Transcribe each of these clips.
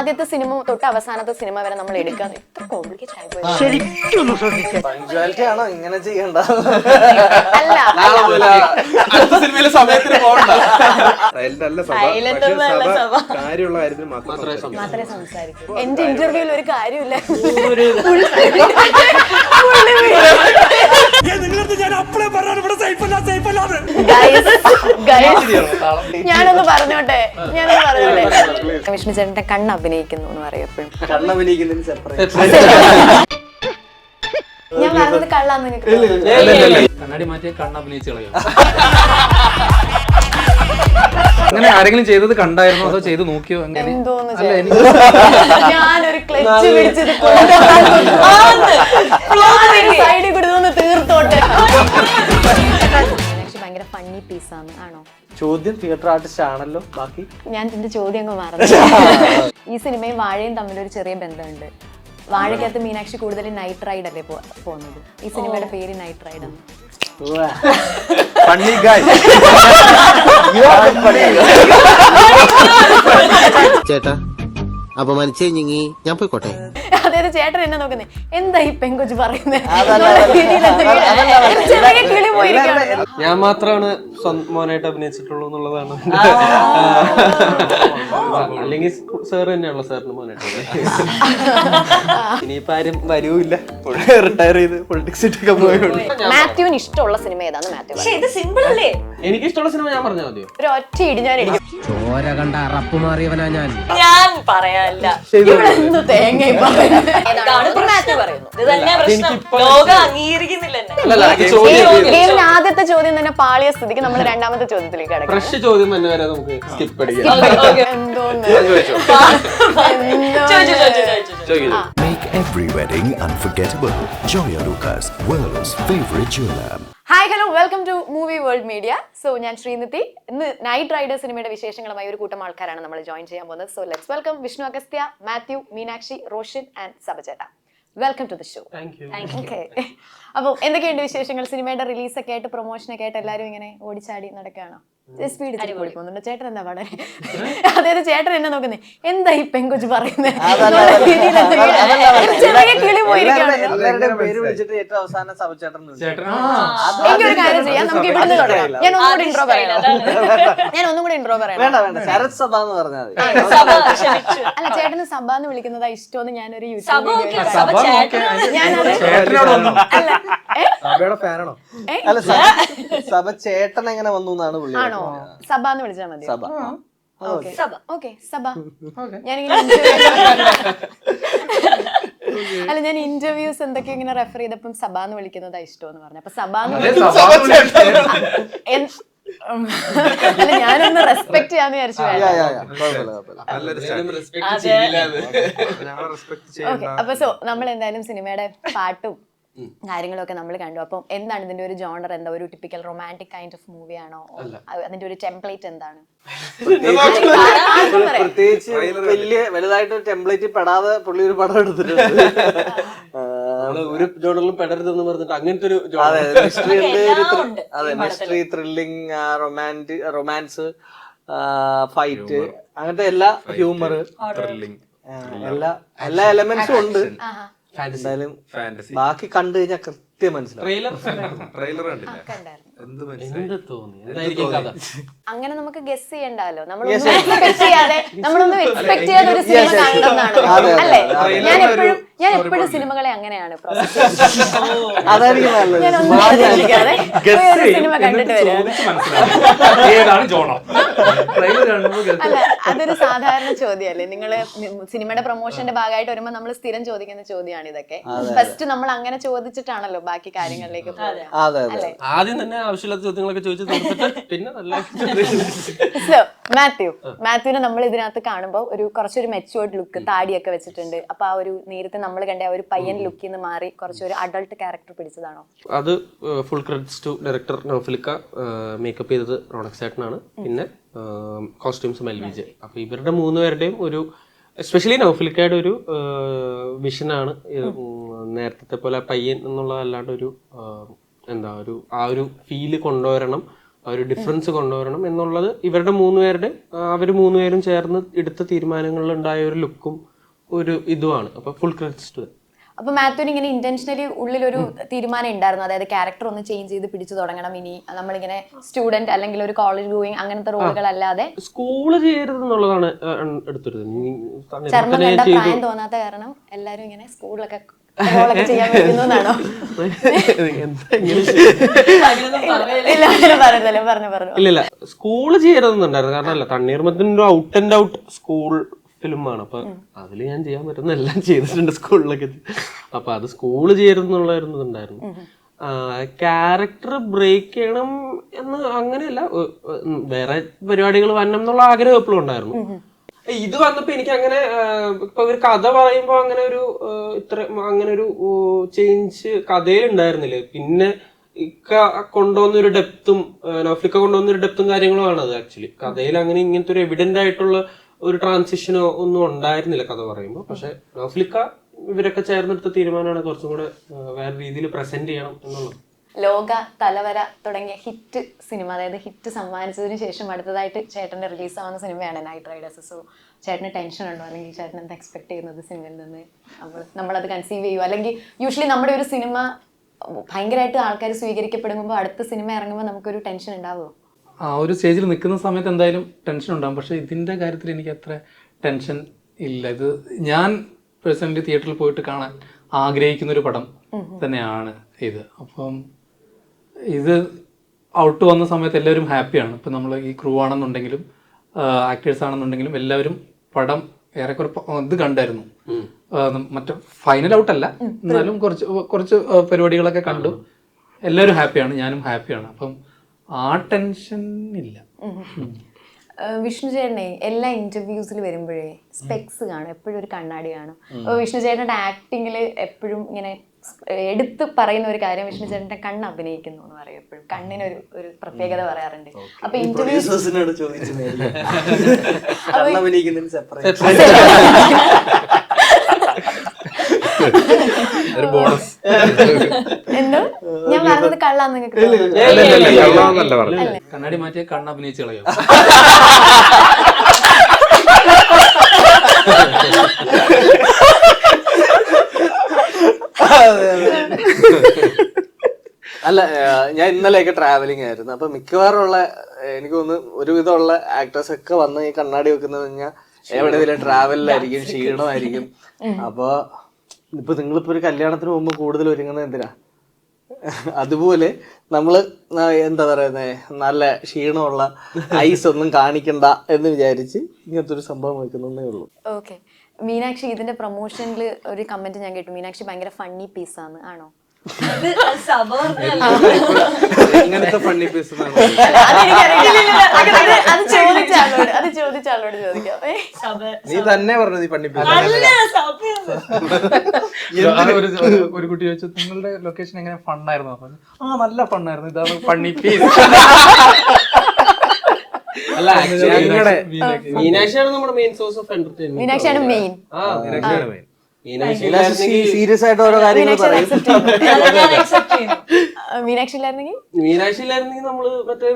ആദ്യത്തെ സിനിമ തൊട്ട് അവസാനത്തെ സിനിമ വരെ നമ്മൾ എടുക്കാൻ ഇത്ര കോംപ്ലിക്കേറ്റ് ആയിപ്പോയി. പങ്ക്ച്വാലിറ്റി ആണോ ഇങ്ങനെ ചെയ്യണ്ട? അല്ല അടുത്ത സിനിമയിലെ സമയത്തിന് പോകണ്ട. കാര്യമുള്ള കാര്യത്തിൽ മാത്രമേ സംസാരിക്കൂ. എന്റെ ഇന്റർവ്യൂവിൽ ഒരു കാര്യമില്ല. ഞാനൊന്ന് പറഞ്ഞോട്ടെ വിഷ്ണു ചേട്ടന്റെ കണ്ണ് അഭിനയിക്കുന്നു എന്ന് പറയും എപ്പോഴും. കണ്ണഭിനയിക്കുന്നതിന് സെപ്പറേറ്റ്. ഞാൻ പറഞ്ഞത് കള്ളാന്ന് നിങ്ങൾക്ക് കണ്ണാടി മാറ്റിയ കണ്ണ് അഭിനയിച്ച് കളയും. അങ്ങനെ ആരെങ്കിലും ചെയ്തത് കണ്ടായിരുന്നോ അതോ ചെയ്ത് നോക്കിയോ? എന്തോന്ന് ഞാനൊരു ക്ലച്ച് പിടിച്ചത് സൈഡിൽ കൊടുത്തൊന്ന് തീർത്തോട്ടെ. ഭയങ്കര ഫണ്ണി പീസാണ് ആണോ? ചോദ്യം തിയേറ്റർ ആർട്ടിസ്റ്റ് ആണല്ലോ. ബാക്കി ഞാൻ എന്റെ ചോദ്യം അങ്ങ് മറന്നു. ഈ സിനിമയും വാഴയും തമ്മിലൊരു ചെറിയ ബന്ധമുണ്ട്. വാഴയ്ക്കകത്ത് മീനാക്ഷി കൂടുതൽ നൈറ്റ് റൈഡ് അല്ലേ പോകുന്നത്. ഈ സിനിമയുടെ പേര് നൈറ്റ് റൈഡ് ആണ്. ചേട്ടാ അപമാനിച്ചേ ഞങ്ങി ഞാൻ പോയിക്കോട്ടെ. അതായത് ചേട്ടൻ എന്നെ നോക്കുന്നേ എന്താ ഈ പെങ്കൊച്ച് പറയുന്നത്? ചെറിയ കിളി പോയിരിക്കാണ്. ഞാൻ മാത്രമാണ് മോനായിട്ട് അഭിനയിച്ചിട്ടുള്ളൂ എന്നുള്ളതാണ്. അല്ലെങ്കിൽ സാർ തന്നെയാണല്ലോ സാറിന് മോനായിട്ട്. ഇനിയിപ്പോ ആരും വരൂല്ല, റിട്ടയർ ചെയ്ത് പൊളിറ്റിക്സിട്ടൊക്കെ പോയുള്ളൂ. മാത്യുവിന് ഇഷ്ടമുള്ള സിനിമ ഏതാണ് മാത്യു? എനിക്ക് ഇഷ്ടമുള്ള സിനിമ ഞാൻ പറഞ്ഞാൽ മതിയോ? ഒരു ഒറ്റ ഇടി ഞാൻ ഇടിക്കും. ചോര കണ്ട അറപ്പ് മാറിയവനാ ഞാൻ. ഞാൻ പറയാല്ല. എന്ത് തേങ്ങ മാത്യു പറയുന്നു. ഇത് തന്നെ പ്രശ്നം. ലോകം അംഗീകരിക്കുന്നില്ല എന്നെ. ഗെയിമിൽ ആദ്യത്തെ ചോദ്യം തന്നെ പാളിയ സ്ഥിതിക്ക് നമ്മൾ രണ്ടാമത്തെ ചോദ്യത്തിലേക്ക് കിടക്കാം. ഫ്രഷ് ചോദ്യം തന്നെ വരെ നമുക്ക് സ്കിപ്പ് അടിക്കാം. Make every wedding unforgettable. Joya Lucas, world's favorite jeweler. Hi hello welcome to movie world media. So ഞാൻ ശ്രീനിധി. ഇന്ന് നൈറ്റ് റൈഡർ സിനിമയുടെ വിശേഷങ്ങളുമായി ഒരു കൂട്ടം ആൾക്കാരാണ് നമ്മൾ ജോയിൻ ചെയ്യാൻ പോകുന്നത്. So let's welcome Vishnu Agastya, Mathew, Meenakshi, Roshan and സബചേട്ട. Welcome to the show. Okay, അപ്പോൾ എന്തൊക്കെയുണ്ട് വിശേഷങ്ങൾ? സിനിമയുടെ റിലീസൊക്കെ ആയിട്ട് പ്രൊമോഷനൊക്കെ ആയിട്ട് എല്ലാവരും ഇങ്ങനെ ഓടിച്ചാടി നടക്കുകയാണോ? സ്പീഡ് ഓടി പോകുന്നുണ്ട്. ചേട്ടൻ എന്താ വളരെ അതായത് ചേട്ടൻ എന്നെ നോക്കുന്നേ എന്താ ഈ പെങ്കൊച്ച് പറയുന്നത്? ചെറിയ കിളി പോയിരിക്കാണ്. പേര് വിളിച്ചിട്ട് ഏറ്റവും അവസാനം സബചേട്ടൻ. എനിക്കൊരു കാര്യം ചെയ്യാം, നമുക്ക് ഇവിടുന്ന് തുടങ്ങാം. ഞാൻ ഒന്നുകൂടി ഇൻട്രോ പറയാം. വേണ്ട വേണ്ട, ശരത് സഭ എന്ന് പറഞ്ഞാൽ മതി. അല്ല, ചേട്ടന് സഭ എന്ന് വിളിക്കുന്നതാ ഇഷ്ടമെന്ന് ഞാനൊരു യൂട്യൂബ് സഭയുടെ ഫാനാണോ? അല്ല, സഭ ചേട്ടൻ എങ്ങനെ വന്നു എന്നാണ് പുള്ളി. ആണോ? സഭ എന്ന് വിളിച്ചാൽ മതി. സഭ. ഓക്കെ, സഭ. ഞാനിങ്ങനെ അല്ല, ഞാൻ ഇന്റർവ്യൂസ് എന്തൊക്കെ ഇങ്ങനെ റെഫർ ചെയ്തപ്പം സഭ എന്ന് വിളിക്കുന്നതാ ഇഷ്ടമെന്ന് പറഞ്ഞു. അപ്പൊ സഭ അല്ല, ഞാനൊന്ന് റെസ്പെക്ട് ചെയ്യാന്ന് വിചാരിച്ചു. ഓക്കെ, അപ്പൊ സോ നമ്മൾ എന്തായാലും സിനിമയുടെ പാട്ടും കാര്യങ്ങളൊക്കെ നമ്മൾ കണ്ടു. അപ്പം എന്താണ് ഇതിന്റെ ഒരു ജോണർ? എന്താ ഒരു typical romantic kind of movie ആണോ? അതിന്റെ ഒരു ടെംപ്ലേറ്റ് എന്താണ്? പ്രത്യേകിച്ച് വലിയ വലുതായിട്ട് ടെംപ്ലേറ്റ് പെടാതെ പുള്ളി ഒരു പടം എടുത്തിട്ടുണ്ട്. ഒരു ജോണറിലും പെടരുതെന്ന് പറഞ്ഞിട്ട് അങ്ങനത്തെ ഒരു മിസ്റ്ററി, ത്രില്ലിംഗ്, റൊമാൻസ്, ഫൈറ്റ്, അങ്ങനത്തെ എല്ലാ ഹ്യൂമർ, എല്ലാ എലമെന്റ്സും ഉണ്ട്. എന്തായാലും ബാക്കി കണ്ടു കഴിഞ്ഞാൽ കൃത്യം മനസ്സിലാവും. അങ്ങനെ നമുക്ക് ഗസ് ചെയ്യണ്ടല്ലോ. നമ്മളൊന്നും എക്സ്പെക്ട് ചെയ്യാതെ ഒരു സിനിമ കാണണമെന്നാണ് അല്ലേ? ഞാൻ എപ്പോഴും സിനിമകളെ അങ്ങനെയാണ് അതായിരിക്കും നല്ലത്. ഒരു സിനിമ കണ്ടിട്ട് വരാം. അല്ല, അതൊരു സാധാരണ ചോദ്യമല്ലേ? നിങ്ങള് സിനിമയുടെ പ്രൊമോഷന്റെ ഭാഗമായിട്ട് വരുമ്പോ നമ്മൾ സ്ഥിരം ചോദിക്കുന്ന ചോദ്യമാണ് ഇതൊക്കെ. ഫസ്റ്റ് നമ്മൾ അങ്ങനെ ചോദിച്ചിട്ടാണല്ലോ ബാക്കി കാര്യങ്ങളിലേക്ക് പോകുന്നത്. ആദ്യം തന്നെ ആവശ്യമില്ലാത്ത ചോദ്യങ്ങളൊക്കെ ചോദിച്ചു പിന്നെ നല്ല. മാത്യുവിനെ നമ്മൾ ഇതിനകത്ത് കാണുമ്പോൾ കുറച്ചൊരു മെച്ചുവേർഡ് ലുക്ക്, താടിയൊക്കെ വെച്ചിട്ടുണ്ട്. അപ്പൊ ആ ഒരു നേരത്തെ നമ്മൾ കണ്ട ആ ഒരു പയ്യൻ ലുക്കിൽ നിന്ന് മാറി കുറച്ചൊരു അഡൾട്ട് ക്യാരക്ടർ പിടിച്ചതാണോ? അത് ഫുൾ ക്രെഡിറ്റ്സ് ടു ഡയറക്ടർ നൗഫലിക്ക. മേക്കപ്പ് ചെയ്തത് റോണക് ചേട്ടനാണ്. പിന്നെ കോസ്റ്റ്യൂംസ് മെൽവിജ്. അപ്പൊ ഇവരുടെ മൂന്നുപേരുടെയും ഒരു എസ്പെഷ്യലി നൗഫലിക്കയുടെ ഒരു വിഷനാണ് നേരത്തെ പോലെ പയ്യൻ എന്നുള്ളതല്ലാണ്ട് ഒരു എന്താ ആ ഒരു ഫീല് കൊണ്ടുവരണം. ആ ഒരു ഡിഫറൻസ് കൊണ്ടുവരണം എന്നുള്ളത് ഇവരുടെ മൂന്നുപേരുടെ അവർ മൂന്നുപേരും ചേർന്ന് എടുത്ത തീരുമാനങ്ങളിൽ ഉണ്ടായ ഒരു ലുക്കും ഒരു ഇതുമാണ്. അപ്പൊ ഫുൾ ക്രെഡിറ്റ്സ് ടു. അപ്പൊ മാത്യുവിന് ഇങ്ങനെ ഇന്റൻഷനലി ഉള്ളിലൊരു തീരുമാനം ഉണ്ടായിരുന്നു, അതായത് ക്യാരക്ടർ ഒന്ന് ചേഞ്ച് ചെയ്ത് പിടിച്ചു തുടങ്ങണം, ഇനി നമ്മളിങ്ങനെ സ്റ്റുഡന്റ് അല്ലെങ്കിൽ ഒരു കോളേജ് ഗോയിങ് അങ്ങനത്തെ റോളുകൾ അല്ലാതെ സ്കൂള് ചെയ്യരുത് എന്നുള്ളതാണ് എടുത്തിരുന്നത്. ചർമ്മം കണ്ട പ്രായം തോന്നാത്ത കാരണം എല്ലാരും ഇങ്ങനെ സ്കൂളിലൊക്കെ റോളൊക്കെ ചെയ്യാൻ പറ്റുന്നതാണോ? ഇല്ല സ്കൂള് ചെയ്യരുതെന്നുണ്ടായിരുന്നു. കാരണം അല്ല, തണ്ണീർമത്തൻ്റെ ഔട്ട് ആൻഡ് ഔട്ട് സ്കൂൾ ഫിലിമാണ്. അപ്പൊ അതില് ഞാൻ ചെയ്യാൻ പറ്റുന്ന എല്ലാം ചെയ്തിട്ടുണ്ട് സ്കൂളിലൊക്കെ. അപ്പൊ അത് സ്കൂള് ചെയ്യരുതെന്നുള്ളായിരുന്നു. ക്യാരക്ടർ ബ്രേക്ക് ചെയ്യണം എന്ന് അങ്ങനെയല്ല, വേറെ പരിപാടികൾ വരണം എന്നുള്ള ആഗ്രഹം എപ്പോഴും ഉണ്ടായിരുന്നു. ഇത് വന്നപ്പോ എനിക്ക് അങ്ങനെ ഇപ്പൊ ഒരു കഥ പറയുമ്പോ അങ്ങനെ ഒരു അങ്ങനെ ഒരു ചേഞ്ച് കഥയിൽ ഉണ്ടായിരുന്നില്ല. പിന്നെ കൊണ്ടുവന്നൊരു ഡെപ്തും നൗഫലിക്ക കൊണ്ടുവന്നൊരു ഡെപ്തും കാര്യങ്ങളുമാണ് അത്. ആക്ച്വലി കഥയിൽ അങ്ങനെ ഇങ്ങനത്തെ ഒരു എവിഡന്റ് ആയിട്ടുള്ള ഒരു ട്രാൻസിഷനോ ഒന്നും ഉണ്ടായിരുന്നില്ല കഥ പറയുമ്പോൾ. പക്ഷെ നൗഫലിക്ക ഇവരൊക്കെ ചേർന്നെടുത്ത തീരുമാനമാണ് കുറച്ചും കൂടെ വേറെ രീതിയിൽ പ്രസന്റ് ചെയ്യണം എന്നുള്ളത്. ലോക, തലവര തുടങ്ങിയ ഹിറ്റ് സിനിമ, അതായത് ഹിറ്റ് സമ്മാനിച്ചതിന് ശേഷം അടുത്തതായിട്ട് ചേട്ടന്റെ റിലീസാവുന്ന സിനിമയാണ് നൈറ്റ് റൈഡേഴ്സ്. സോ ചേട്ടന് ടെൻഷൻ ഉണ്ടോ, അല്ലെങ്കിൽ ചേട്ടൻ എന്താ എക്സ്പെക്ട് ചെയ്യുന്നത് സിനിമയിൽ നിന്ന്? നമ്മളത് കൺസീവ് ചെയ്യുമോ, അല്ലെങ്കിൽ യൂഷ്വലി നമ്മുടെ ഒരു സിനിമ ഭയങ്കരമായിട്ട് ആൾക്കാർ സ്വീകരിക്കപ്പെടുമ്പോൾ അടുത്ത സിനിമ ഇറങ്ങുമ്പോൾ നമുക്കൊരു ടെൻഷൻ ഉണ്ടാവുമോ? ആ ഒരു സ്റ്റേജിൽ നിൽക്കുന്ന സമയത്ത് എന്തായാലും ടെൻഷൻ ഉണ്ടാകും. പക്ഷേ ഇതിൻ്റെ കാര്യത്തിൽ എനിക്ക് അത്ര ടെൻഷൻ ഇല്ല. ഇത് ഞാൻ പേഴ്സണലി തിയേറ്ററിൽ പോയിട്ട് കാണാൻ ആഗ്രഹിക്കുന്നൊരു പടം തന്നെയാണ് ഇത്. അപ്പം ഇത് ഔട്ട് വന്ന സമയത്ത് എല്ലാവരും ഹാപ്പിയാണ്. ഇപ്പം നമ്മൾ ഈ ക്രൂ ആണെന്നുണ്ടെങ്കിലും ആക്ടേഴ്സ് ആണെന്നുണ്ടെങ്കിലും എല്ലാവരും പടം ഏറെക്കുറെ ഇത് കണ്ടായിരുന്നു. മറ്റേ ഫൈനൽ ഔട്ടല്ല, എന്നാലും കുറച്ച് പരിപാടികളൊക്കെ കണ്ടു. എല്ലാവരും ഹാപ്പിയാണ്, ഞാനും ഹാപ്പിയാണ്. അപ്പം ആ ടെൻഷൻ ഇല്ല. വിഷ്ണു ചേട്ടനെ എല്ലാ ഇന്റർവ്യൂസിൽ വരുമ്പോഴേ സ്പെക്സ് കാണും, എപ്പോഴും ഒരു കണ്ണാടി കാണും. അപ്പോൾ വിഷ്ണു ചേട്ടൻ്റെ ആക്ടിങ്ങിൽ എപ്പോഴും ഇങ്ങനെ എടുത്ത് പറയുന്ന ഒരു കാര്യം, വിഷ്ണു ചേട്ടൻ്റെ കണ്ണ് അഭിനയിക്കുന്നു എന്ന് പറയും. എപ്പോഴും കണ്ണിനൊരു ഒരു പ്രത്യേകത പറയാറുണ്ട്. അപ്പൊ പ്രൊഡ്യൂസേഴ്സിനോട് ചോദിച്ചു എന്തോ ഞാൻ പറഞ്ഞത് കള്ളാന്ന് നിങ്ങൾക്ക് കണ്ണാടി മാറ്റിയ കണ്ണ് അഭിനയിച്ച് കളയും. അല്ല, ഞാൻ ഇന്നലെയൊക്കെ ട്രാവലിംഗ് ആയിരുന്നു. അപ്പൊ മിക്കവാറും ഉള്ള എനിക്ക് തോന്നുന്നു ഒരുവിധമുള്ള ആക്ടേഴ്സ് ഒക്കെ വന്ന് ഈ കണ്ണാടി വെക്കുന്നത് കഴിഞ്ഞാൽ എവിടെയെങ്കിലും ട്രാവലിലായിരിക്കും, ക്ഷീണമായിരിക്കും. അപ്പൊ ഇപ്പൊ നിങ്ങളിപ്പോ ഒരു കല്യാണത്തിന് മുമ്പ് കൂടുതൽ ഒരുങ്ങുന്നത് എന്തിനാ? അതുപോലെ നമ്മള് എന്താ പറയുന്നത്, നല്ല ക്ഷീണമുള്ള ഐസ് ഒന്നും കാണിക്കണ്ട എന്ന് വിചാരിച്ച് ഇങ്ങനത്തെ ഒരു സംഭവം വെക്കുന്നേ ഉള്ളൂ. ഓക്കെ. മീനാക്ഷി, ഇതിന്റെ പ്രൊമോഷനിൽ ഒരു കമന്റ് ഞാൻ കേട്ടു, മീനാക്ഷി ഭയങ്കര ഫണ്ണി പീസാണ്, ആണോ? ഇങ്ങനത്തെ ഫണ്ണി പീസ് അത് ചോദിച്ചാളോട് ചോദിക്കാം. നീ തന്നെ പറഞ്ഞു നീ ഫണ്ണി പീസ്. ഒരു കുട്ടി ചോദിച്ചു, നിങ്ങളുടെ ലൊക്കേഷൻ എങ്ങനെ ഫണ്ണായിരുന്നു? ആ നല്ല ഫണ്ണായിരുന്നു, ഇതാണ് ഫണ്ണി പീസ്. അല്ല, മീനാക്ഷിയാണ് നമ്മുടെ മെയിൻ സോഴ്സ് ഓഫ് എന്റർടൈൻമെന്റ്. മീനാക്ഷിയാണ് മെയിൻ. സീരിയസ് ആയിട്ട് ഓരോ കാര്യങ്ങൾ പറയും. മീനാക്ഷിയിലായിരുന്നെങ്കിൽ നമ്മള് മറ്റേ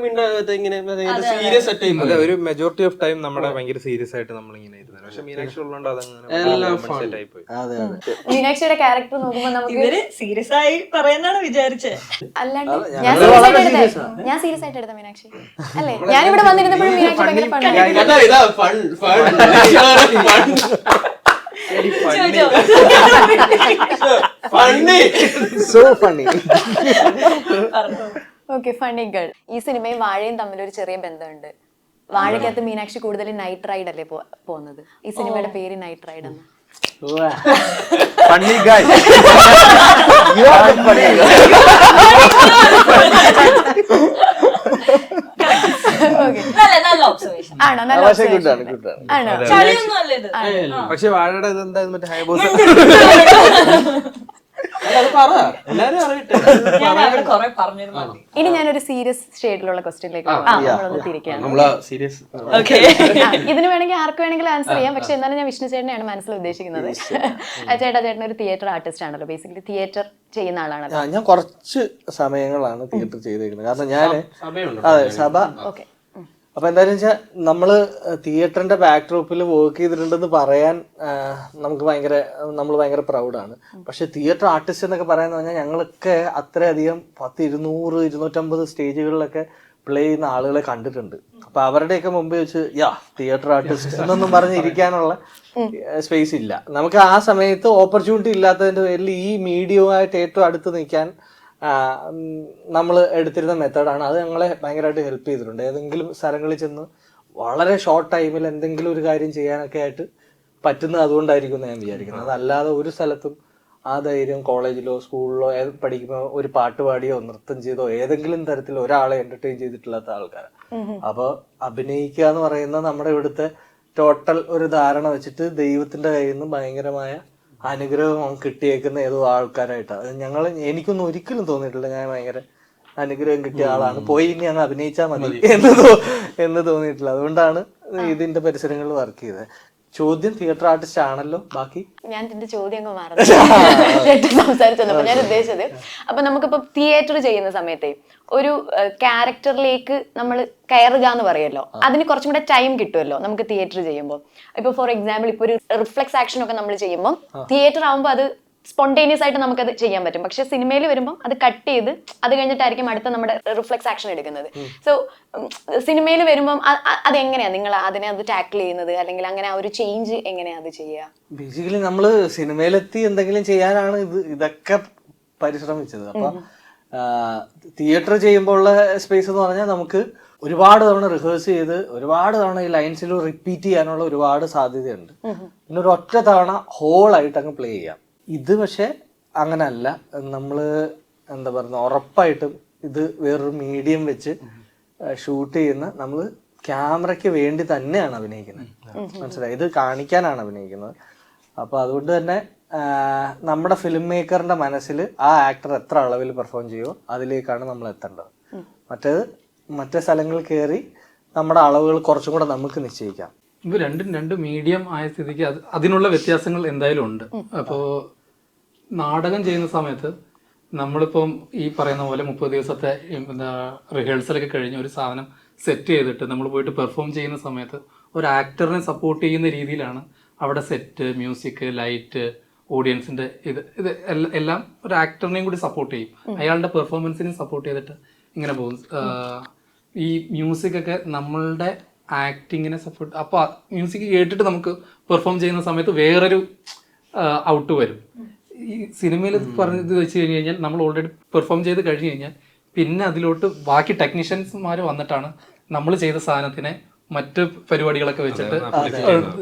ഇങ്ങനെ സീരിയസ് ആയിട്ട് ഒരു മെജോറിറ്റി ഓഫ് ടൈം നമ്മുടെ ഭയങ്കര സീരിയസ് ആയിട്ട് നമ്മളിങ്ങനെ ഇരുന്നത്. പക്ഷെ മീനാക്ഷി ഉള്ളതുകൊണ്ട് അതങ്ങനെ. മീനാക്ഷിയുടെ ക്യാരക്ടർ നോക്കുമ്പോ നമുക്ക് സീരിയസ് ആയി പറയുന്നതാണ് വിചാരിച്ചേ. അല്ലാണ്ട് ഞാൻ സീരിയസ് ആയിട്ട് എടുത്ത മീനാക്ഷി അല്ലേ? ഞാനിവിടെ വന്നിരുന്നപ്പോഴും മീനാക്ഷി ഭയങ്കര ഓക്കെ, ഫണ്ണി ഗേൾ. ഈ സിനിമയും വാഴയും തമ്മിൽ ഒരു ചെറിയ ബന്ധമുണ്ട്. വാഴയ്ക്കകത്ത് മീനാക്ഷി കൂടുതൽ നൈറ്റ് റൈഡ് അല്ലേ പോകുന്നത്? ഈ സിനിമയുടെ പേര് നൈറ്റ് റൈഡ് എന്ന്. ഫണ്ണി ഗായ്. നല്ല ഒബ്സർവേഷൻ ആണോ? നല്ല ആണോ? ചളിയൊന്നും അല്ല ഇത്. പക്ഷെ വാഴയുടെ ഇതെന്താ മറ്റേ ഹൈബോസ് എല്ലാരും അറിയട്ടെ. ഞാൻ അവിടെ കുറെ പറഞ്ഞിരുന്നു. ഇനി ഞാനൊരു സീരിയസ് ഷെയ്ഡിലുള്ള ക്വസ്റ്റ്യനിലേക്ക് നമ്മളൊന്ന് തിരിക്കുകയാണ്. നമ്മള് സീരിയസ് ഓക്കെ. ഇതിന് വേണമെങ്കിൽ ആർക്ക് വേണമെങ്കിലും ആൻസർ ചെയ്യാം, പക്ഷെ എന്നാലും ഞാൻ വിഷ്ണു ചേട്ടനെയാണ് മനസ്സിൽ ഉദ്ദേശിക്കുന്നത്. ചേട്ടൻ ഒരു തിയേറ്റർ ആർട്ടിസ്റ്റ് ആണല്ലോ, ബേസിക്കലി തിയേറ്റർ ചെയ്യുന്ന ആളാണല്ലോ. ഞാൻ കുറച്ച് സമയങ്ങളാണ് തിയേറ്റർ ചെയ്തേക്കുന്നത്. കാരണം ഞാന് അതെ സഭ ഓക്കെ. അപ്പൊ എന്തായാലും വെച്ചാൽ നമ്മള് തിയേറ്ററിന്റെ ബാക്ക് ഡ്രോപ്പിൽ വർക്ക് ചെയ്തിട്ടുണ്ടെന്ന് പറയാൻ നമ്മൾ ഭയങ്കര പ്രൗഡാണ്. പക്ഷെ തിയേറ്റർ ആർട്ടിസ്റ്റ് എന്നൊക്കെ പറയാന്ന് പറഞ്ഞാൽ ഞങ്ങളൊക്കെ അത്രയധികം 250 സ്റ്റേജുകളിലൊക്കെ പ്ലേ ചെയ്യുന്ന ആളുകളെ കണ്ടിട്ടുണ്ട്. അപ്പൊ അവരുടെയൊക്കെ മുമ്പ് വെച്ച് തിയേറ്റർ ആർട്ടിസ്റ്റ് എന്നൊന്നും പറഞ്ഞിരിക്കാനുള്ള സ്പേസ് ഇല്ല നമുക്ക്. ആ സമയത്ത് ഓപ്പർച്യൂണിറ്റി ഇല്ലാത്തതിന്റെ പേരിൽ ഈ മീഡിയവുമായിട്ട് ഏറ്റവും അടുത്ത് നിൽക്കാൻ നമ്മൾ എടുത്തിരുന്ന മെത്തേഡാണ്. അത് ഞങ്ങളെ ഭയങ്കരമായിട്ട് ഹെൽപ്പ് ചെയ്തിട്ടുണ്ട്. ഏതെങ്കിലും സ്ഥലങ്ങളിൽ ചെന്ന് വളരെ ഷോർട്ട് ടൈമിൽ എന്തെങ്കിലും ഒരു കാര്യം ചെയ്യാനൊക്കെ ആയിട്ട് പറ്റുന്നത് അതുകൊണ്ടായിരിക്കും എന്ന് ഞാൻ വിചാരിക്കുന്നത്. അതല്ലാതെ ഒരു സ്ഥലത്തും ആ ധൈര്യം കോളേജിലോ സ്കൂളിലോ പഠിക്കുമ്പോൾ ഒരു പാട്ട് പാടിയോ നൃത്തം ചെയ്തോ ഏതെങ്കിലും തരത്തിൽ ഒരാളെ എന്റർടൈൻ ചെയ്തിട്ടില്ലാത്ത ആൾക്കാരാണ്. അപ്പോൾ അഭിനയിക്കുക എന്ന് പറയുന്നത് നമ്മുടെ ഇവിടുത്തെ ടോട്ടൽ ഒരു ധാരണ വെച്ചിട്ട് ദൈവത്തിന്റെ കയ്യിൽ നിന്ന് ഭയങ്കരമായ അനുഗ്രഹം കിട്ടിയേക്കുന്ന ഏതോ ആൾക്കാരായിട്ടാണ് എനിക്കൊന്നും ഒരിക്കലും തോന്നിയിട്ടില്ല ഞാൻ ഭയങ്കര അനുഗ്രഹം കിട്ടിയ ആളാണ്, പോയി ഇനി അങ്ങ് അഭിനയിച്ചാൽ മതി എന്ന് തോന്നിയിട്ടില്ല. അതുകൊണ്ടാണ് ഇതിന്റെ പരിസരങ്ങളിൽ വർക്ക് ചെയ്തത്. ചോദ്യം തിയേറ്റർ ആർട്ടിസ്റ്റ് ആണല്ലോ. ബാക്കി ഞാൻ എന്റെ ചോദ്യം അങ്ങ് മറന്നു സംസാരിച്ചപ്പോ ഞാൻ ഉദ്ദേശിച്ചത്, അപ്പൊ നമുക്കിപ്പോ തിയേറ്റർ ചെയ്യുന്ന സമയത്തെ ഒരു ക്യാരക്ടറിലേക്ക് നമ്മൾ കയറുക എന്ന് പറയുമല്ലോ, അതിന് കുറച്ചും കൂടെ ടൈം കിട്ടുമല്ലോ നമുക്ക് തിയേറ്റർ ചെയ്യുമ്പോൾ. ഇപ്പൊ ഫോർ എക്സാമ്പിൾ ഇപ്പൊ ഒരു റിഫ്ലെക്സ് ആക്ഷൻ ഒക്കെ നമ്മൾ ചെയ്യുമ്പോൾ തിയേറ്റർ ആകുമ്പോൾ അത് സ്പോണ്ടേനിയസ് ആയിട്ട് നമുക്കത് ചെയ്യാൻ പറ്റും. പക്ഷെ സിനിമയിൽ വരുമ്പോൾ അത് കട്ട് ചെയ്ത് അത് കഴിഞ്ഞിട്ടായിരിക്കും അടുത്ത നമ്മുടെ റിഫ്ലെക്സ് ആക്ഷൻ എടുക്കുന്നത്. സോ സിനിമയിൽ വരുമ്പോൾ അതെങ്ങനെയാ നിങ്ങൾ അതിനെ അത് ടാക്കിൾ ചെയ്യുന്നത്, അല്ലെങ്കിൽ അങ്ങനെ ആ ഒരു ചേഞ്ച് എങ്ങനെയാ അത് ചെയ്യുക? ബേസിക്കലി നമ്മള് സിനിമയിലെത്തി എന്തെങ്കിലും ചെയ്യാനാണ് ഇതൊക്കെ പരിശ്രമിച്ചത്. അപ്പൊ തിയേറ്റർ ചെയ്യുമ്പോൾ ഉള്ള സ്പേസ് എന്ന് പറഞ്ഞാൽ നമുക്ക് ഒരുപാട് തവണ റിഹേഴ്സ് ചെയ്ത് ഒരുപാട് തവണ ഈ ലൈൻസിൽ റിപ്പീറ്റ് ചെയ്യാനുള്ള ഒരുപാട് സാധ്യതയുണ്ട്. പിന്നെ ഒരു ഒറ്റ തവണ ഹോളായിട്ട് അങ്ങ് പ്ലേ ചെയ്യാം. ഇത് പക്ഷെ അങ്ങനല്ല. നമ്മള് എന്താ പറയുക, ഉറപ്പായിട്ടും ഇത് വേറൊരു മീഡിയം വെച്ച് ഷൂട്ട് ചെയ്യുന്ന നമ്മള് ക്യാമറയ്ക്ക് വേണ്ടി തന്നെയാണ് അഭിനയിക്കുന്നത്. മനസ്സിലായി? ഇത് കാണിക്കാനാണ് അഭിനയിക്കുന്നത്. അപ്പൊ അതുകൊണ്ട് തന്നെ നമ്മുടെ ഫിലിം മേക്കറിന്റെ മനസ്സിൽ ആ ആക്ടർ എത്ര അളവിൽ പെർഫോം ചെയ്യുമോ അതിലേക്കാണ് നമ്മൾ എത്തേണ്ടത്. മറ്റേ സ്ഥലങ്ങളിൽ കയറി നമ്മുടെ അളവുകൾ കുറച്ചും കൂടെ നമുക്ക് നിശ്ചയിക്കാം. ഇത് രണ്ട് മീഡിയം ആയ സ്ഥിതിക്ക് അതിനുള്ള വ്യത്യാസങ്ങൾ എന്തായാലും ഉണ്ട്. അപ്പോൾ നാടകം ചെയ്യുന്ന സമയത്ത് നമ്മളിപ്പം ഈ പറയുന്ന പോലെ 30 ദിവസത്തെ റിഹേഴ്സലൊക്കെ കഴിഞ്ഞ് ഒരു സാധനം സെറ്റ് ചെയ്തിട്ട് നമ്മൾ പോയിട്ട് പെർഫോം ചെയ്യുന്ന സമയത്ത് ഒരു ആക്ടറിനെ സപ്പോർട്ട് ചെയ്യുന്ന രീതിയിലാണ് അവിടെ സെറ്റ്, മ്യൂസിക്, ലൈറ്റ്, ഓഡിയൻസിന്റെ ഇത് എല്ലാം ഒരു ആക്ടറിനെയും കൂടി സപ്പോർട്ട് ചെയ്യും. അയാളുടെ പെർഫോമൻസിനെയും സപ്പോർട്ട് ചെയ്തിട്ട് ഇങ്ങനെ പോകും. ഈ മ്യൂസിക് ഒക്കെ നമ്മളുടെ ആക്ടിങ്ങിനെ സപ്പോർട്ട്, അപ്പോൾ മ്യൂസിക് കേട്ടിട്ട് നമുക്ക് പെർഫോം ചെയ്യുന്ന സമയത്ത് വേറൊരു ഔട്ട് വരും. ഈ സിനിമയിൽ പറഞ്ഞത് വെച്ച് കഴിഞ്ഞ് കഴിഞ്ഞാൽ നമ്മൾ ഓൾറെഡി പെർഫോം ചെയ്ത് കഴിഞ്ഞ് കഴിഞ്ഞാൽ പിന്നെ അതിലോട്ട് ബാക്കി ടെക്നീഷ്യൻസ്മാർ വന്നിട്ടാണ് നമ്മൾ ചെയ്ത സാധനത്തിനെ മറ്റ് പരിപാടികളൊക്കെ വെച്ചിട്ട്